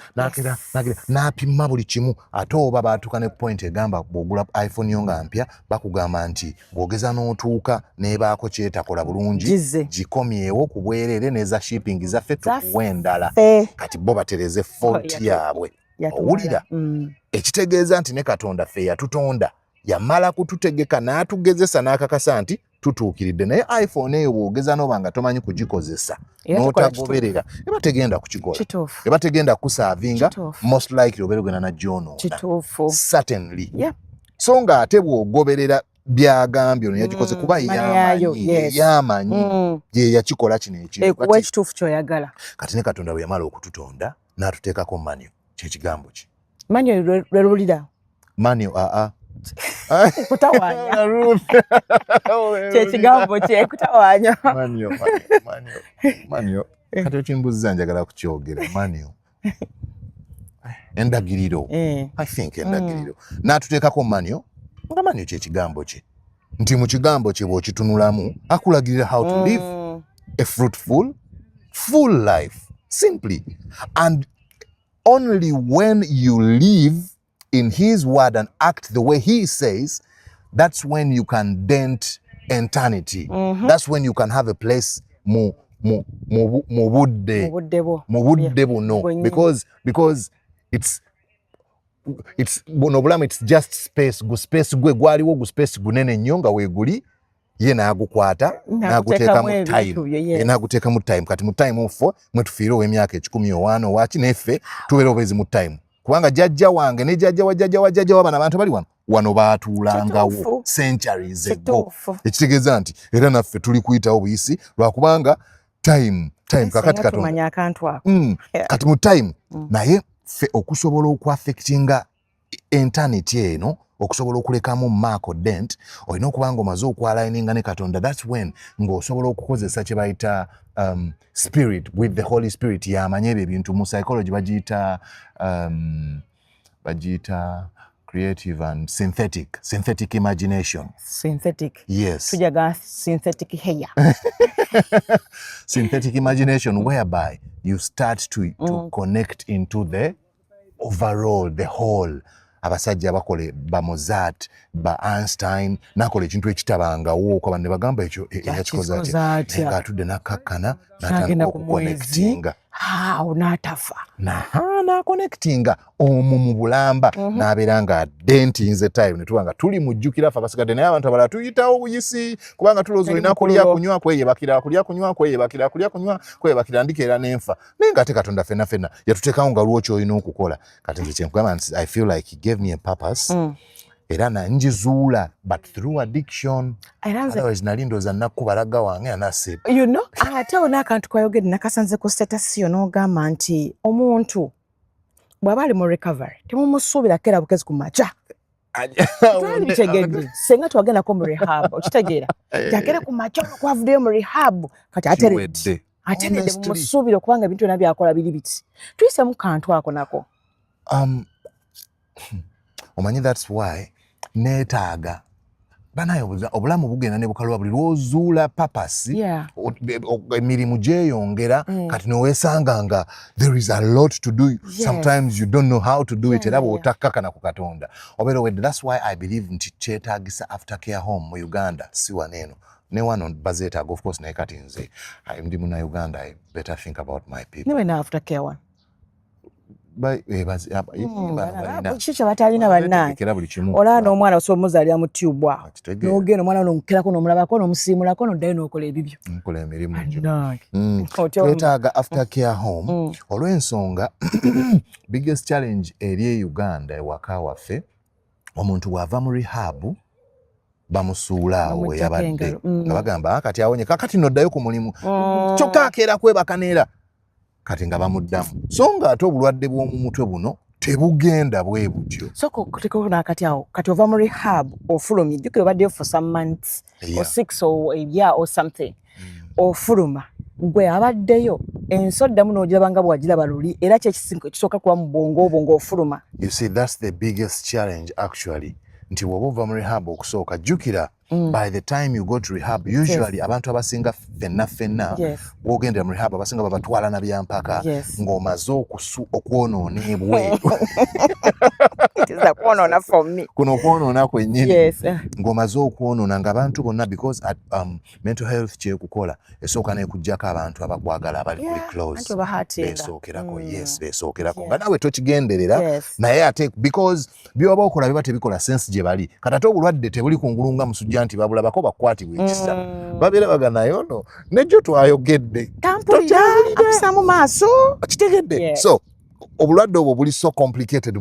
n'apima buli kimu. Ate oba baatuuka ne point egamba bw'ogula iPhone yo nga mpya bakugamba nti bw'ogeza n'otuuka n'ebaako kyetakola bulungi gikomyewo ku bwereere n'eza shipping zaffe tukuwa endala. Kati bo batereze fault yaabwe. Owulira ekitegeeza nti ne Katonda ffe yatutonda yamala kututegeka n'atugezesa n'akakasa nti tutuukiridde. Naye iPhone eyo bw'ogeza n'oba nga tomanyi kugikozesa n'otagoberera eba tegenda kukikola, eba tegenda kusaavinga, most likely obeera ogenda nagyonoona certainly. So nga ate bw'ogoberera byagambye ono yagikoze kuba yamanyi ye yakikola kino ekintu ekituufu kyoyagala. Kati ne Katonda bwe yamala okututonda n'atuteekako manyo. Kyekigambo ki? Manyo lwe lulira manyo kutawaanya kyekigambo kye kutawaanya manyo kati okimbuziza njagala kukyogera manyo endagiriro. I think endagiriro n'atuteekako manyo nga manyo kyekigambo kye nti mu kigambo kye bw'okitunulamu akulagirira how to live a fruitful full life simply, and only when you live in his word and act the way he says, that's when you can dent eternity. That's when you can have a place mu budde buno, because it's buno bulamu, it's just space gwe gwaliwo gu space gunene nnyo nga weeguli ye n'agukwata n'aguteeka mu time kati mu time ofo mwe tufiire ow'emyaka 10 waki neffe tubeera obezi mu time kubanga jjajja wange ne jjajja wa jjajja w'abana abantu bali wano baatuulangawo centuries ago. Ekitegeeza nti era naffe tuli kuyitawo buyisi lwakubanga time kakati katonda kati mu time naye ffe okusobola okwaffectinga eternity eno, okusobola okulekamu maako dent, olina okuba nga omaze okwalininga ne Katonda. That's when ng'osobola okukozesa kye bayita spirit with the Holy Spirit yamanya ebyo ebintu mu psychology bagiyita creative and synthetic imagination. Yes. Tujaga synthetic hair. Synthetic imagination whereby you start to connect into the overall, the whole. Abasajja bakole ba Mozart, ba Einstein, nakola ekintu ekitabangawo kwa ne bagamba ekyo ekikoze ati nga tudde nakakkana natandika okuconnectinga n'atafa na connectinga omu mu bulamba n'abeera nga dentinze time ne tuba nga tuli mujjukira ffe abasigadde naye abantu abalala tuyitawo buyisi kubanga tulowooza olina kulya kunywa kweyebakira ndikeera n'enfa naye nga ate Katonda ffenna yatuteekawo nga lwokyo olina okukola kati nze kyenkugamba nti I feel like he gave me a purpose era nanjizuula but through addiction. Otherwise nali ndooza nakubalaga wange anase ate ona akantu kwayogedde nakasanze ku status yo n'ogamba nti omuntu bw'aba ali mu recovery temumusuubira keera bukezi ku makya. Twalitegedde senga twagendako mu rehab okitegeera jakera ku makya kwavuddeyo mu rehab kati ateredde mumusuubira okubanga ebintu byonna byakola biri biti tuyisemu kantu ako nako. Omanyi that's why neetaaga banaye obulamu bugenda ne bukalwa buli lwozuula papasi emirimu gyeyongera kati noweesanga nga there is a lot to do. Sometimes you don't know how to do it era bw'otakkakana ku Katonda obeera wedde. That's why I believe nti kyetaagisa aftercare home mu Uganda si waneeno ne wano bazeetaaga of course naye kati nze ndi muna Uganda I better think about my people. Niwe na aftercare one kikyo batalina bannange olaba n'omwana osobola omuzaalira mu tube awo n'ogenda omwana n'omukerako n'omulabako n'omusiimulako n'oddayo n'okola ebibyo nkola emirimu twetaaga aftercare home olw'ensonga biggest challenge eri e Uganda ewaka waffe omuntu bw'ava mu rehab bamusuula awo eyabadde nga bagamba kati awonye kakati n'oddayo ku mulimu kyokka akeera kwebaka neera kati nga bamuddamu so nga ate obulwadde bw'omu mutwe buno tebugenda bwe butyo. So kutekona kati awo kati ova mu rehab ofulumye jjukira obaddeyo for some months or 6 or a year or something ofuluma gwe abaddeyo ensoddamu n'ogirabanga bwagiraba luli era kisooka kuba mu bwongo ofuluma. You see that's the biggest challenge actually nti woba ova mu rehab okusooka jjukira by the time you go to rehab usually abantu abasinga ffenna bw'ogendera mu rehab abasinga babatwala na byampaka ng'omaze okwonoona ebweru kuno okwonoona kwennyini ng'omaze okwonoona ng'abantu bonna because mental health kyekukola esooka n'ekuggyako abantu abakwagala abali kuli close beesookerako beesookerako nga nawe tokigenderera naye ate because byoba okola biba tebikola sense gye bali kati ate obulwadde tebuli kungulu nga musujja nti babulabako bakwatibwa ekisa babeera baganayo no nejjo twayogedde akusamu maaso kitegedde so obulwadde obwo buli so complicated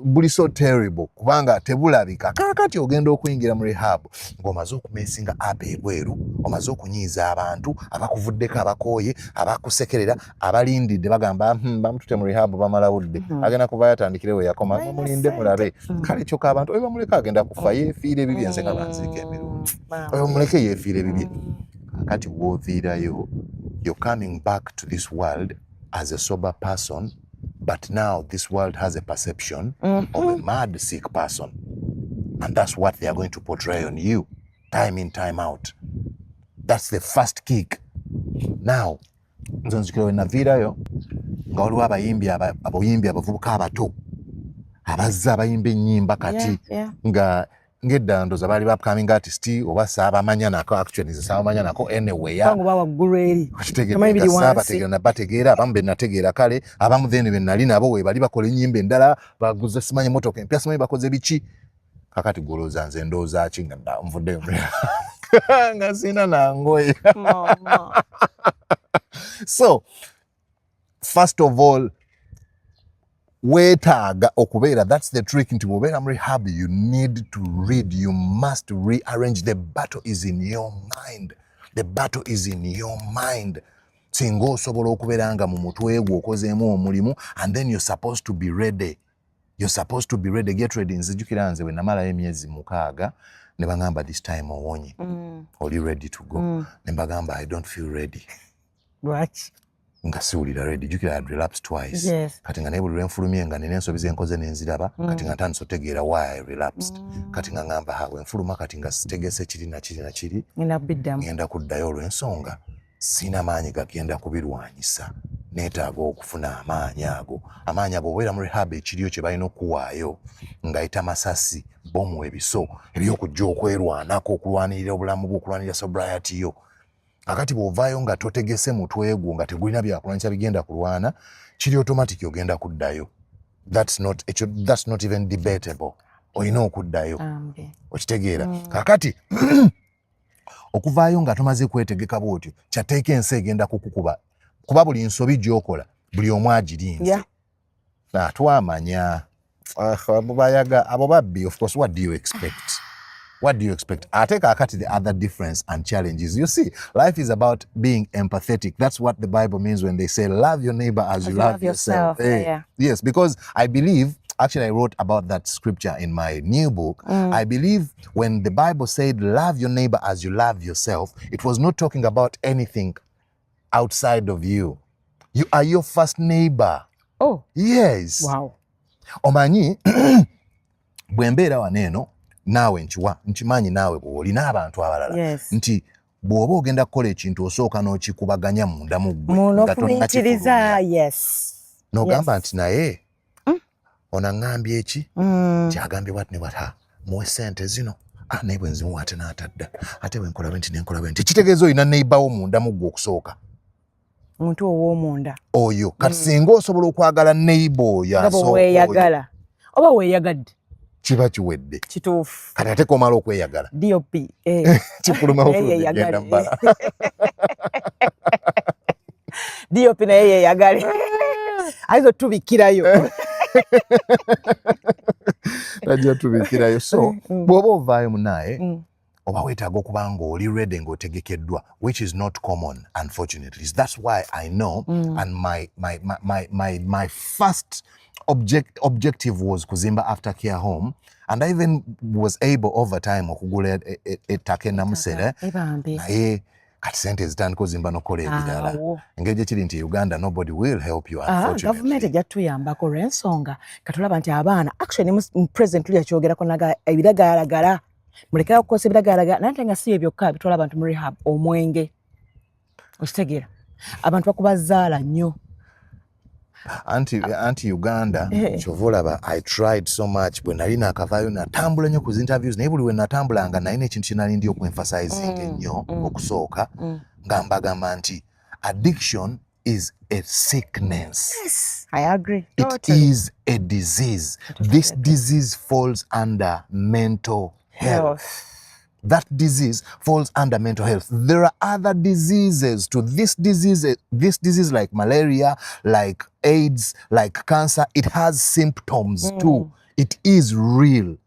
buli so terrible kubanga tebulabika kakati ogenda okuyingira mu rehab ng'omaze okumeesinga apa ebweru omaze okunyiiza abantu abakuvuddeko abakooye abakusekerera abalindidde bagamba bamutute mu rehab bamalawudde agenda kuva yatandikirewo yakoma mulinde mulabe kale kyokka abantu oyo bamuleka agenda kufa yeefiira ebibye nze nga banziika emirungi oyo muleke yeefiira ebibye kakati wooviirayo you're coming back to this world as a sober person. But now this world has a perception of a mad, sick person. And that's what they are going to portray on you. time in time out. That's the first kick. Now nze nzijukira we naviirayo nga waliwo abayimbi abavubuka abato abazza abayimba ennyimba kati nga ngedda ndoza baali ba upcoming artist oba saabamanya nako actually nze saabamanya nako anyway waggulu eri bategeera abamu be nategeera kale abamu then be nali nabo we bali bakola ennyimba endala baguze simanyi motoka empya simanyi bakoze biki kakati golooza nze ndowooza ki nga nvuddeyo nga sina nangoye. So first of all weetaaga okubeera, that's the trick, nti bw'obeera mu rehab you need to read, you must rearrange. The battle is in your mind, the battle is in your mind. Singa osobola okubeera nga mu mutwe gwo okozeemu omulimu and then you're supposed to be ready, you're supposed to be ready. Get ready. Nzijukira nze we namalayo emyezi 6 ne bagamba this time owonye oli ready to go, ne bagamba I don't feel ready. Right. Nga siwulira ready. Jukira I had relapsed twice. Yes. Kati nga nebulira enfulumye nga nina ensobi zenkoze nenziraba kati nga ntandise otegeera why I relapsed. Kati nga ngamba hawe enfuluma kati nga sitegese kiri na kiri ngenda kuddayo olw'ensonga sina maanyi gagenda kubirwanyisa, neetaaga okufuna amaanyi ago. Amaanyi ago obeera mu rehab ekiriyo kye balina okuwaayo ng'ayita masasi, bomu, ebiso ebyokujja okwerwanako, okulwanirira obulamu bwo, okulwanirira sobriety yo. Akati bw'ovaayo nga totegese mutwe gwo nga tegulina byakulwanyisa bigenda kulwana, kiri automatic ogenda kuddayo. That's not even debatable. Olina okuddayo. Okitegeera. Kakati okuvaayo nga tomaze kwetegeka bwotyo kyateeka ensi egenda kukukuba kuba buli nsobi gy'okola buli omu agirinze. Twamanya abo babbi, of course. What do you expect? What do you expect? I take the other difference and challenges. You see, life is about being empathetic. That's what the Bible means when they say, love your neighbor as you love yourself. Yes, because I believe, actually I wrote about that scripture in my new book. I believe when the Bible said, love your neighbor as you love yourself, it was not talking about anything outside of you. You are your first neighbor. Oh. Yes. Wow. Omanyi, bwembeera waneeno, naawe nkimanyi naawe bw'olina abantu abalala nti bw'oba ogenda kukola ekintu osooka n'okikubaganya munda mu ggwe nga tonnakifulumya n'ogamba nti naye ono aŋŋambye eki kyagambye wat ne wat, muwe ssente zino naye bwe nzimuwa ate n'atadda, ate bwe nkola bwe nti nenkola bwe nti. Kitegeeza olina neighbour munda mu ggwe okusooka, omuntu ow'omunda oyo. Kati singa osobola okwagala neighbour oyo asooka weeyagala oba weeyagadde kiba kiwedde. Kituufu. Kati ate komala okweyagala DOP kifuluma okugenda mbala DOP naye yeeyagale ayinza otubikirayo najja tubikirayo. So bw'oba ovaayo munaye oba weetaaga okuba ng'oli ready ng'otegekeddwa, which is not common unfortunately. That's why I know and my first objective was kuzimba aftercare home, and I even was able over time okugula ettaka Namusere naye kati sente zitandika ozimba n'okola ebirala. Engeri gye kiri nti Uganda nobody will help you unfortunately. Gavumenti ejja tuyambako olw'ensonga katulaba nti abaana actually president tuli yakyogerako ebiragalalagala mulekera okukosa ebiragalalagala nate nga si ebyo byokka bitwala abantu mu rehab, omwenge okitegeera abantu bakubazaala nnyo. Anti Uganda kyova olaba I tried so much bwe nali naakavaayo natambula nnyo ku zi interviews naye buli we natambulanga nalina ekintu kye nali ndi okuemphasizing ennyo okusooka nga mbagamba nti addiction is a sickness. Yes, I agree. It is a disease. This disease falls under mental health. That disease falls under mental health. There are other diseases to this disease like malaria, like AIDS, like cancer. It has symptoms too. It is real.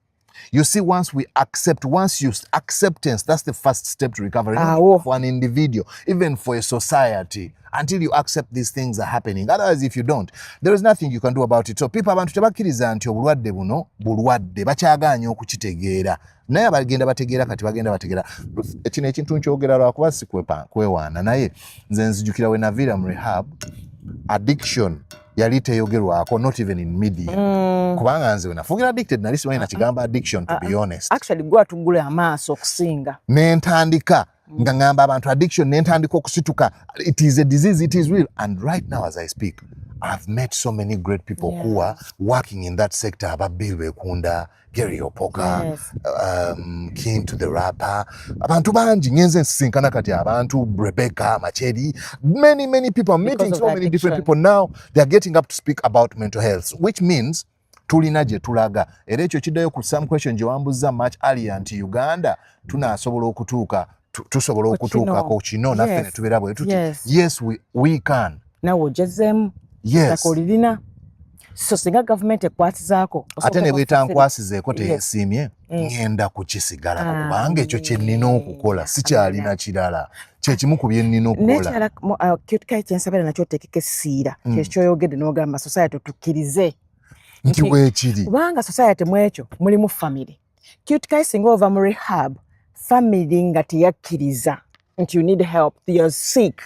You see, once you acceptance, that's the first step to recovery. For an individual, even for a society, until you accept these things are happening. Otherwise, if you don't, there is nothing you can do about it. So people abantu tebakkiriza nti obulwadde buno bulwadde bakyagaanya okukitegeera. Naye abagenda bategeera kati bagenda bategeera. Kino ekintu nkyogera lwakuba si kwewaana naye nze nzijukira we naviira mu rehab addiction yali teyogerwako, not even in media. Kubanga nze nafugira addicted nali simanyi na kigamba addiction, to be honest. Actually gwa tugule amaaso okusinga. Nentandika nga ngamba abantu addiction, nentandika okusituka. It is a disease, it is real. And right now as I speak, I've met so many great people who are working in that sector. Bill Bekunda, Gary Opoka, King to the Rapper. Abantu banji nyenze nsinkana kati abantu, Rebecca, Machedi, many people. I'm meeting so many different people now. They are getting up to speak about mental health, which means tulina gye tulaga. Era ekyo kiddayo ku some question gye wambuza much earlier nti Uganda tunasobola okutuuka tusobola okutuuka ku kino naffe ne tubeera bwe tuti. Yes, we can. Nawe ogezeemu. Yes. Takolirina. So singa government ekwasizaako. Ate ne bweta nkwasizeeko teyesiimye ngenda kukisigala kubanga ekyo kye nnina okukola sikyalina kirala. Kyekimu ku bye nnina okukola. Kyekika kyensabira nakyo oteekeko essiira. Kyekyoyogedde n'ogamba society tukkirize. Nti bwekiri. Kubanga society mu ekyo mulimu family. Kyekika singa ova mu rehab, family nga teyakkiriza nti you need help, you're sick,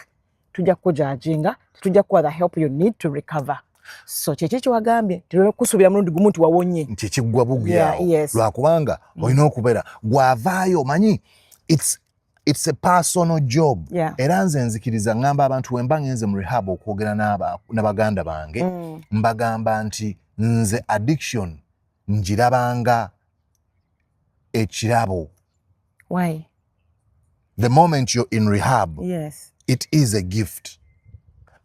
tujja kujajinga, tujja kuwa the help you need to recover. So kyekyo wagambye kusuubira mulundi gumu nti wawonye. Nti kiggwa bugyawo. Lwakubanga olina okubeera gwavaayo manyi it's a personal job. Era nze nzikiriza ngamba abantu wemba ngenze mu rehab okwogera n'abaganda bange mbagamba nti nze addiction njirabanga ekirabo. Why? The moment you're in rehab, it is a gift.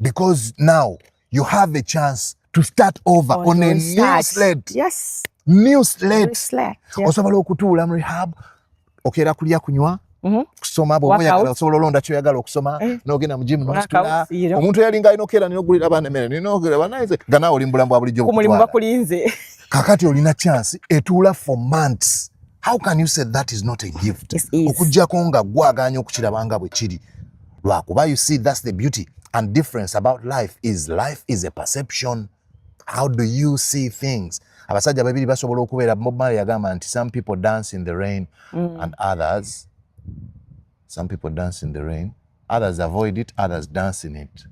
Because now you have a chance to start over on a new slate. Yes. New slate. Osobola okutuula mu rehab, okeera kulya kunywa, kusoma bw'oyagala osobola olonda ky'oyagala okusoma, n'ogenda mu gym n'ositula. Omuntu yalinga alina okeera n'ogulira abaana emmere, n'ogulira banayize nga naawe oli mu bulamu bwa bulijjo okutwala. Ku mulimu bakulinze. Kakati olina chance etuula for months. How can you say that is not a gift? Okujjako nga gwaganya okukirabanga bwe kiri. Lwakuba you see that's the beauty and difference about life is a perception. How do you see things? Abasajja babiri basobola okubeera. Bob Marley yagamba nti some people dance in the rain and others avoid it, others dance in it.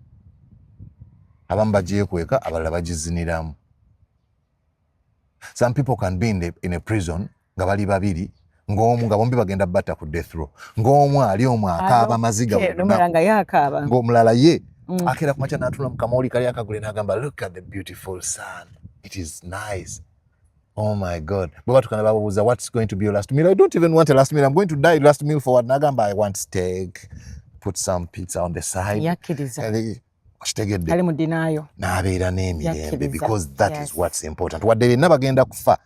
Abamu bagyekweka, abalala bagiziniramu. Some people can be in a prison nga bali babiri ng'omu nga bombi bagenda batta ku death row, ng'omu ali omu akaaba maziga ng'omulala ye akeera ku makya n'atula mu kamooli kali akagule n'agamba look at the beautiful sun, it is nice. Oh my God. Bwe batukana babuuza what's going to be your last meal? I don't even want a last meal. I'm going to die last meal for what? N'agamba I want steak, put some pizza on the side. Yakkiriza. Kitegedde. Ali mu dinaayo. N'abeera n'emirembe because that is what's important. Wadde yenna bagenda kufa.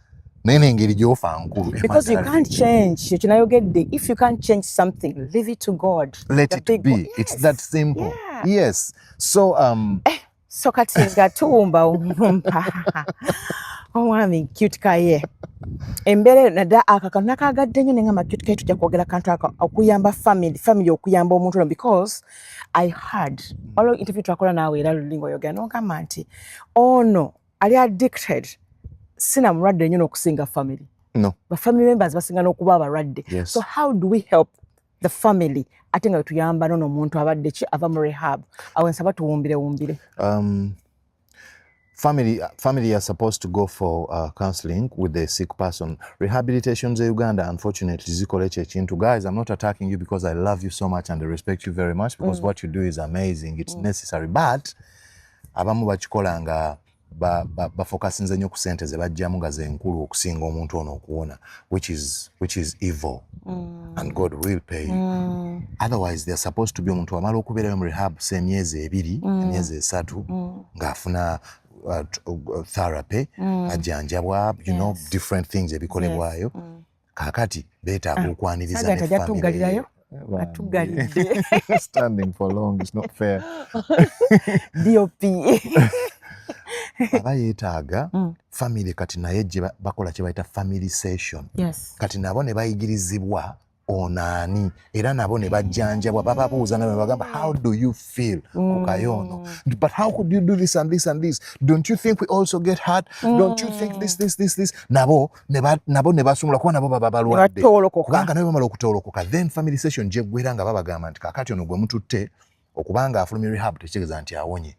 N'engeri gy'ofa nkulu. Because you can't change. If you can't change something, leave it to God. Let it be. Yes. It's that simple. Yes. So so kati nga tuwumba omwami Cute Kaye. Embere nada akakantu nakagadde nnyo ngamba Cute Kaye tujja kwogera kantu okuyamba family okuyamba omuntu because I heard all interview twakola naawe era lulingo yogera n'ogamba nti ono ali addicted sina mulwadde nnyo n'okusinga family. No. But family members basinga n'okuba abalwadde. Yes. So how do we help the family ate nga tuyamba nono omuntu abadde ki ava mu rehab awo nsaba tuwumbire. Family are supposed to go for counseling with the sick person. Rehabilitations in Uganda, unfortunately, zikola ekintu. Guys, I'm not attacking you because I love you so much and I respect you very much because what you do is amazing. It's necessary. But abamu bakikola nga bafokasinze nnyo ku ssente ze bajjamu nga zenkulu okusinga omuntu ono okuwona, which is evil. And God will pay you. Otherwise, they're supposed to be omuntu amala okubeerayo mu rehab emyezi 2, emyezi 3 ng'afuna therapy, ajjanjabwa, different things ebikolebwayo. Kakati beetaaga okwaniriza ne family. Standing for long is not fair. DOP. Aba yeetaaga family kati naye gye bakola kye bayita family session. Kati nabo ne bayigirizibwa onaani era nabo ne bajjanjabwa bababuuza nabo bagamba how do you feel ku kayono, but how could you do this and this and this, don't you think we also get hurt, don't you think this nabo ne basumula kuba nabo baba balwadde kubanga nabo bamala okutoolokoka then family session gye ggwera nga babagamba nti kakati ono gwe mututte okubanga afulumya rehab tekitegeeza nti awonye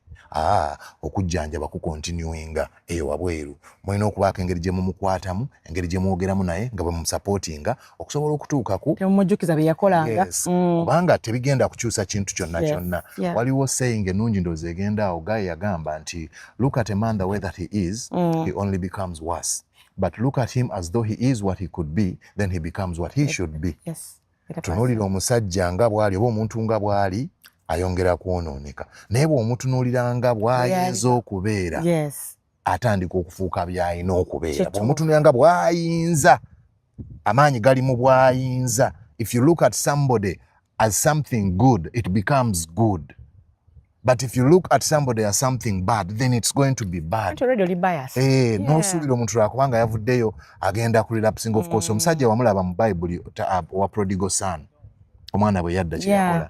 okujjanjaba kukontinuinga eyo wabweru mulina okubaako engeri gye mumukwatamu engeri gye mwogeramu naye nga bwe mumusupportinga okusobola okutuuka ku temumujjukiza bye yakolanga kubanga tebigenda kukyusa kintu kyonna kyonna waliwo saying ennungi ndowooza egenda awo Guy yagamba nti look at a man the way that he is he only becomes worse but look at him as though he is what he could be then he becomes what he should be. Tunuulira omusajja nga bw'ali oba omuntu nga bw'ali ayongera kwonooneka naye bw'omutunuulira nga bw'ayinza okubeera atandika okufuuka by'alina okubeera bw'omutunuulira nga bw'ayinza amaanyi gali mu bw'ayinza. If you look at somebody as something good it becomes good but if you look at somebody as something bad then it's going to be bad. N'osuubira omuntu lwakubanga yavuddeyo agenda ku relapsing of course omusajja wamulaba mu Bible wa prodigal son omwana bwe yadda kyeyakola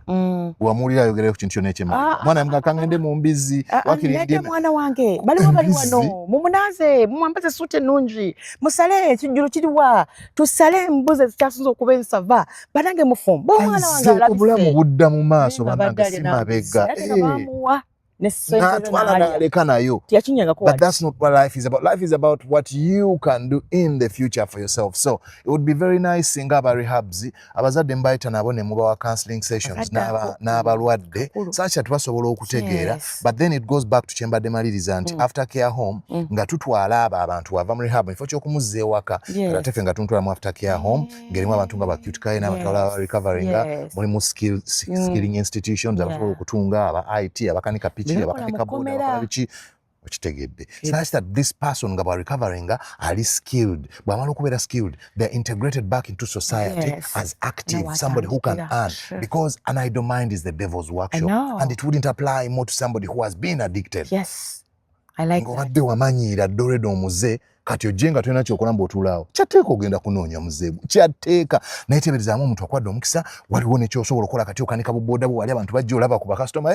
wamuwulira ayogerera ku kintu kyonna ekyemala mwana mga kangende mu mbizzi wakirindye mwana wange baliwo bali wano mumunaze mumwambaze suuti ennungi musale ekijjulo kiriwa tusale embuzi ezikyasinza okuba ensava banange mufumba omwana wange alabise obulamu budda mu maaso banange simabega n'aleka nayo. But that's not what life is about. Life is about what you can do in the future for yourself. So it would be very nice singa aba rehabs abazadde mbayita nabo ne mubawa counseling sessions n'abalwadde such that basobola okutegeera but then it goes back to kyembadde maliriza nti after care home nga tutwala abantu wava mu rehab ifo ky'okumuzza ewaka ate ffe nga tuntwala mu after care home ngerimu abantu nga ba acute care n'abatwala recovering mulimu skilling institutions abasobola okutunga aba IT abakanika pitch abakanika boda abakola biki okitegedde such that this person nga recovering ali skilled bwamala okubeera skilled they're integrated back into society as active somebody who can earn because an idle mind is the devil's workshop and it wouldn't apply more to somebody who has been addicted. I like that. Ng'obadde wamanyiira ddooredde omuze kati ojje nga tolina kyokola mbuotuulaawo kyatteeka ogenda kunoonya muzeebu kyatteeka naye teberezaamu omuntu akwadde omukisa waliwo nekyosobola okukola kati okanika buboda bwe wali abantu bajja olaba ku bakasitoma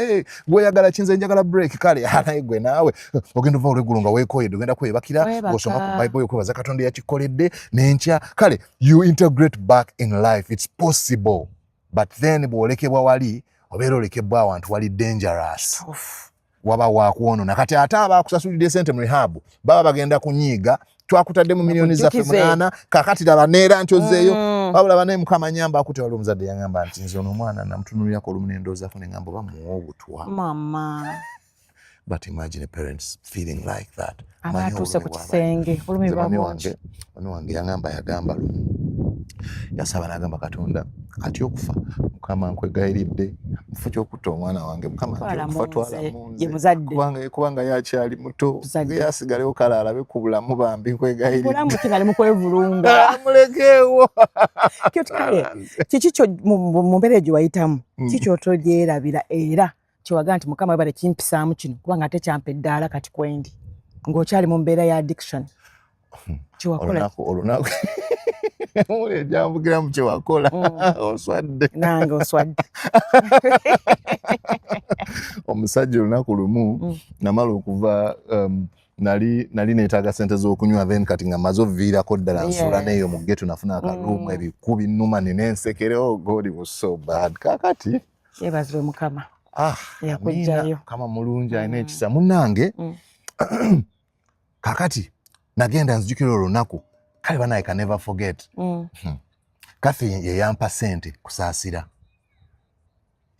gweyagala kinze njagala break kale naye gwe naawe ogenda ova olweggulo nga weekooyedde ogenda kwebakira ng'osoma ku Bible okwebaza Katonda yakikoledde n'enkya kale you integrate back in life it's possible but then bw'olekebwa wali obeera olekebwa awantu wali dangerous waba wakuwonona kati ate abakusasulidde sente mu rehab baba bagenda kunyiiga twakutadde mu milioni zaffe 8 kakati laba neera nkyozzeeyo wabula banaye Mukama nyamba akute wali omuzadde yangamba nti nze ono omwana namutunuulirako olumu ne ndowoozaako ne ngamba bamuwa obutwa mama but imagine parents feeling like that abatuuse ku kisenge olumi babonje wange yagamba lumu yasaba n'agamba Katonda ati okufa Mukama nkwegayiridde mufu kyokutta omwana wange Mukama nkufa twala munze kubanga yakyali muto yasigalewo kale alabe ku bulamu bambi nkwegayiridde bulamu kingali mu kwevulunga mulekeewo kiki kyo mu mbeera gye wayitamu kiki otogyerabira era kyewaga nti Mukama webale kimpisaamu kino kubanga ate kyampedde ala kati kwendi ng'okyali mu mbeera ya addiction kyewakola olunaku ejambugira mu kyewakola oswadde nange oswadde omusajja olunaku lumu namala okuva nali neetaaga sente z'okunywa then kati nga maze oviirako ddala nsuula neeyo mu ggeto nafuna akaluumu ebikubi nnuma ninensekere oh God it was so bad kakati yeebazibwe Mukama yakujjayo Mukama mulungi alina ekisa munnange kakati nagenda nzijukira olunaku kale bana I can never forget Kathy yampa sente kusaasira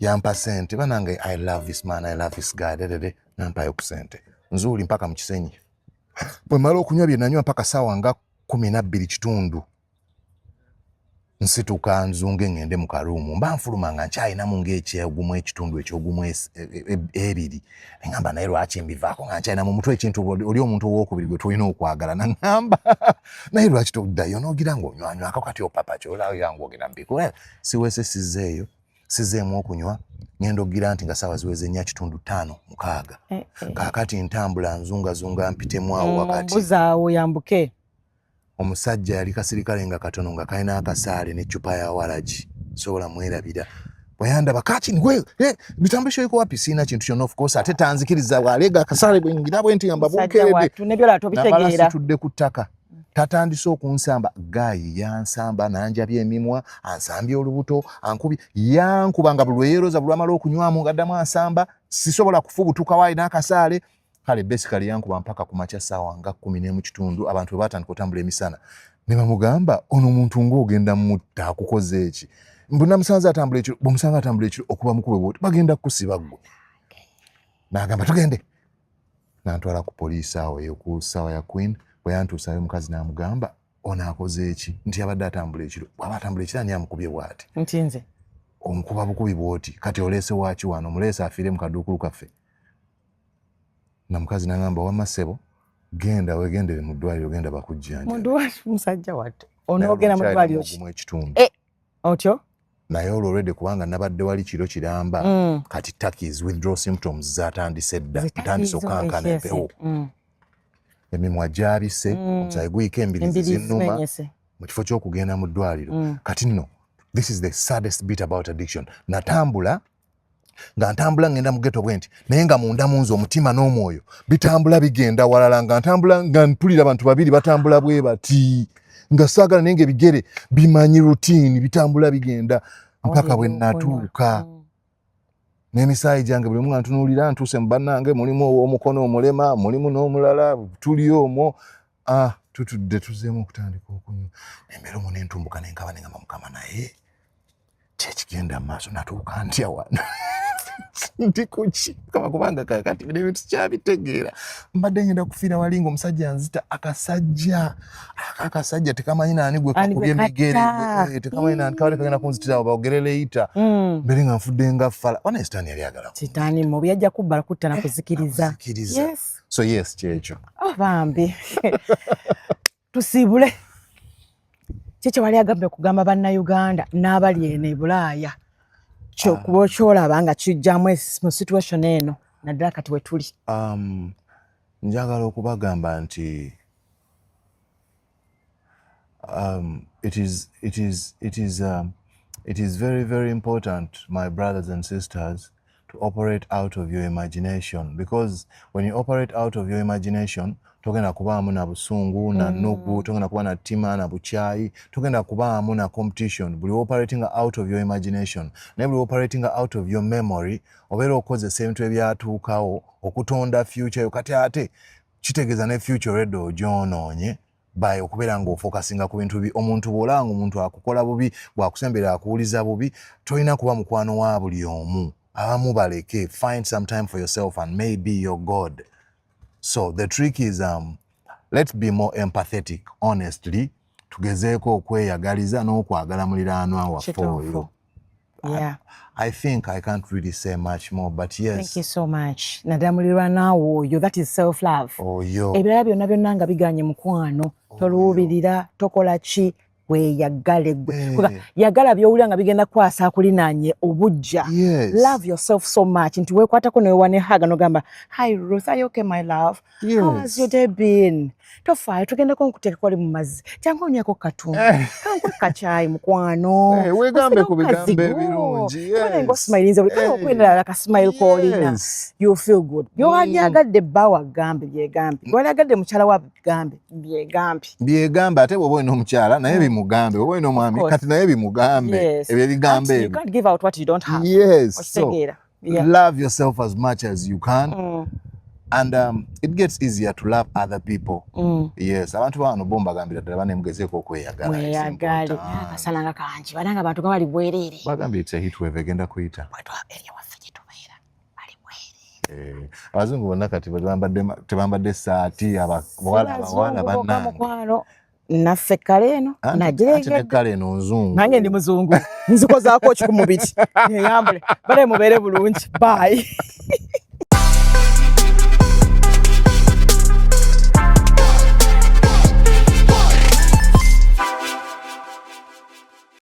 yampa sente banange I love this man I love this guy dedede nampayo ku sente nzuuli mpaka mu kisenyi bwe mala okunywa bye nanywa mpaka ssaawa nga 12 kitundu nsituka nzunge ngende mu karuumu mba nfuluma nga nkyalinamu ng'ekyegumu ekitundu ekyogumu ebiri ngamba naye lwaki mbivaako nga nkyalinamu mutwe ekintu oli omuntu owokubiri gwe tulina okwagala nangamba naye lwaki toddayo n'ogira ng'onywanywako kati opapa kyolaayo yange ogenda mbikula siwese sizzeemu okunywa ngenda ogira nti nga ssaawa ziweze 4:5 kaakati ntambula nzungazunga mpitemu awo wakati mbuzaawo yambuke omusajja yali kasirikale nga katono nga kalina akasaale n'eccupa ya waragi sobola mwerabira bweyandaba kakini gwe bitambulisho yuko wapi sina kintu kyonna of course ate tanzikiriza walega akasaale bwengira bwe nti ngamba bukeredde nebyola tobitegeera tudde ku ttaka tatandise okunsamba gayi yansamba nanjabya emimwa ansambye olubuto ankubi yankubanga buli lweyeroza buli lwamala okunywamu ngaddamu ansamba sisobola kufubutuka waayi n'akasaale kale basically yankuba mpaka ku makya ssaawa nga 11:30 abantu bwe batandika otambula emisana ne bamugamba ono omuntu ng'ogenda mutta akukoze eki namusanze atambula ekiro bwemusanga atambula ekiro okuba mukube bwoti bagenda kukusiba ggwe n'agamba tugende n'antwala ku poliisi awo eyo ku ssaawa ya Queen bwe yantuusayo omukazi n'amugamba ono akoze eki nti abadde atambula ekiro bw'aba atambula ekiro ani amukubye bw'ati nti nze omukuba bukubi bw'oti kati oleese waaki wano muleese afiire mu kaduukulu kaffe na mukazi n'agamba wamma ssebo genda wegendere mu ddwaliro genda bakujjanja mu ddwaliro musajja wattu onoogenda mu ddwaliro ki otyo naye olwo already kubanga nabadde wali kiro kiramba kati takis withdrawal symptoms zatandise dda ntandise okankana empewo emimwa gyabise omusaayi guyika embirizi zinnuma mu kifo ky'okugenda mu ddwaliro kati nno this is the saddest bit about addiction natambula nga ntambula ngenda mu ghetto bwenti naye nga munda munze omutima n'omwoyo bitambula bigenda walala nga ntambula nga ntulira abantu babiri batambula bwe bati nga saagala naye ng'ebigere bimanyi routine bitambula bigenda mpaka bwe natuuka n'emisaayi gyange buli omu ntunuulira ntuuse mu bannange mulimu ow'omukono omulema mulimu n'omulala tuli omwo tutudde tuzeemu okutandika okunywa embeera omu nentumbuka nenkaba nengamba mukama naye kyekigenda mu maaso natuuka ntya wano ndi kuki kama kubanga kakati bino ebintu kyabitegeera mbadde ngenda kufiira wali ng'omusajja nzita akasajja tekamanyi naani gwe kakubye emigere tekamanyi naani kabale kagenda kunzitira baogere leeta mbere nga nfudde nga ffala wana sitaani yali agala sitaani mubi yajja kubbala kutta na kuzikiriza so yes kyekyo bambi tusiibule kyekyo wali agambye okugamba bannayuganda n'abali eno e Bulaaya kyokuba kyolaba nga kijjamu mu situation eno naddala kati we tuli njagala okubagamba nti it is very, very important, my brothers and sisters, to operate out of your imagination, because when you operate out of your imagination togenda kubaamu na busungu na nugu togenda kuba na tima na buchayi togenda kubaamu na competition buli operating out of your imagination naye buli operating out of your memory obeera okozesa ebintu ebyatuukawo okutonda future yo kati ate kitegeeza ne future redo ogyonoonye by okubeera ng'ofokasinga ku bintu omuntu bw'olaba ng'omuntu akukola bubi bw'akusembera akuwuliza bubi tolina kuba mukwano wa buli omu abamu baleke find some time for yourself and maybe your God. So the trick is let's be more empathetic, honestly. Tugezeeko okweyagaliza n'okwagala muliraanwa waffe oyo. Yeah. I think I can't really say much more, but yes. Thank you so much. Naddala muliraanwa oyo, that is self-love. Oyo. Ebirala byonna nga biganye mukwano, toluubirira, tokola ki, weeyagale gwe. Yagala by'owulira nga bigenda kwasa akulinaanye obujja. Yes. Love yourself so much. Nti weekwatako newewanehaga n'ogamba, hi Ruth, are you okay my love? Yes. How has your day been? Tofaayo tugendeko nkuteekeko oli mu mazzi. Cyangwa onyako katundu. Kankwe kacaayi mukwano. Weegambe ku bigambo ebirungi. Yes. Ng'osimayirinze buli kama okwendala akasmile k'olina. You feel good. By'owandyagadde bba wagambe byegambe. By'owandyagadde mukyala wa bigambe byegambe. Byegambe ate bw'oba olina omukyala naye bimugambe. Bw'oba olina omwami kati naye bimugambe. Ebyo ebigambe ebyo. You can't give out what you don't have. Yes. So love yourself as much as you can. And it gets easier to love other people. Yes, abantu bano bombagambira ddala banemugezeeko okweyagala. Mweyagale. Akasana nga kangi. Bananga abantu nga bali bwereere. Bagambye it's a heat wave egenda kuyita. Eri waffe gye tubeera. Bali bwereere. Abazungu bonna kati tebambadde essaati abawala bannange. Naffe kale eno nagiregedde. Ate kale eno nzungu. Nange ndi muzungu. Nzikozaako ki ku mubiri. Yeyambule. Bale mubeere bulungi. Bye.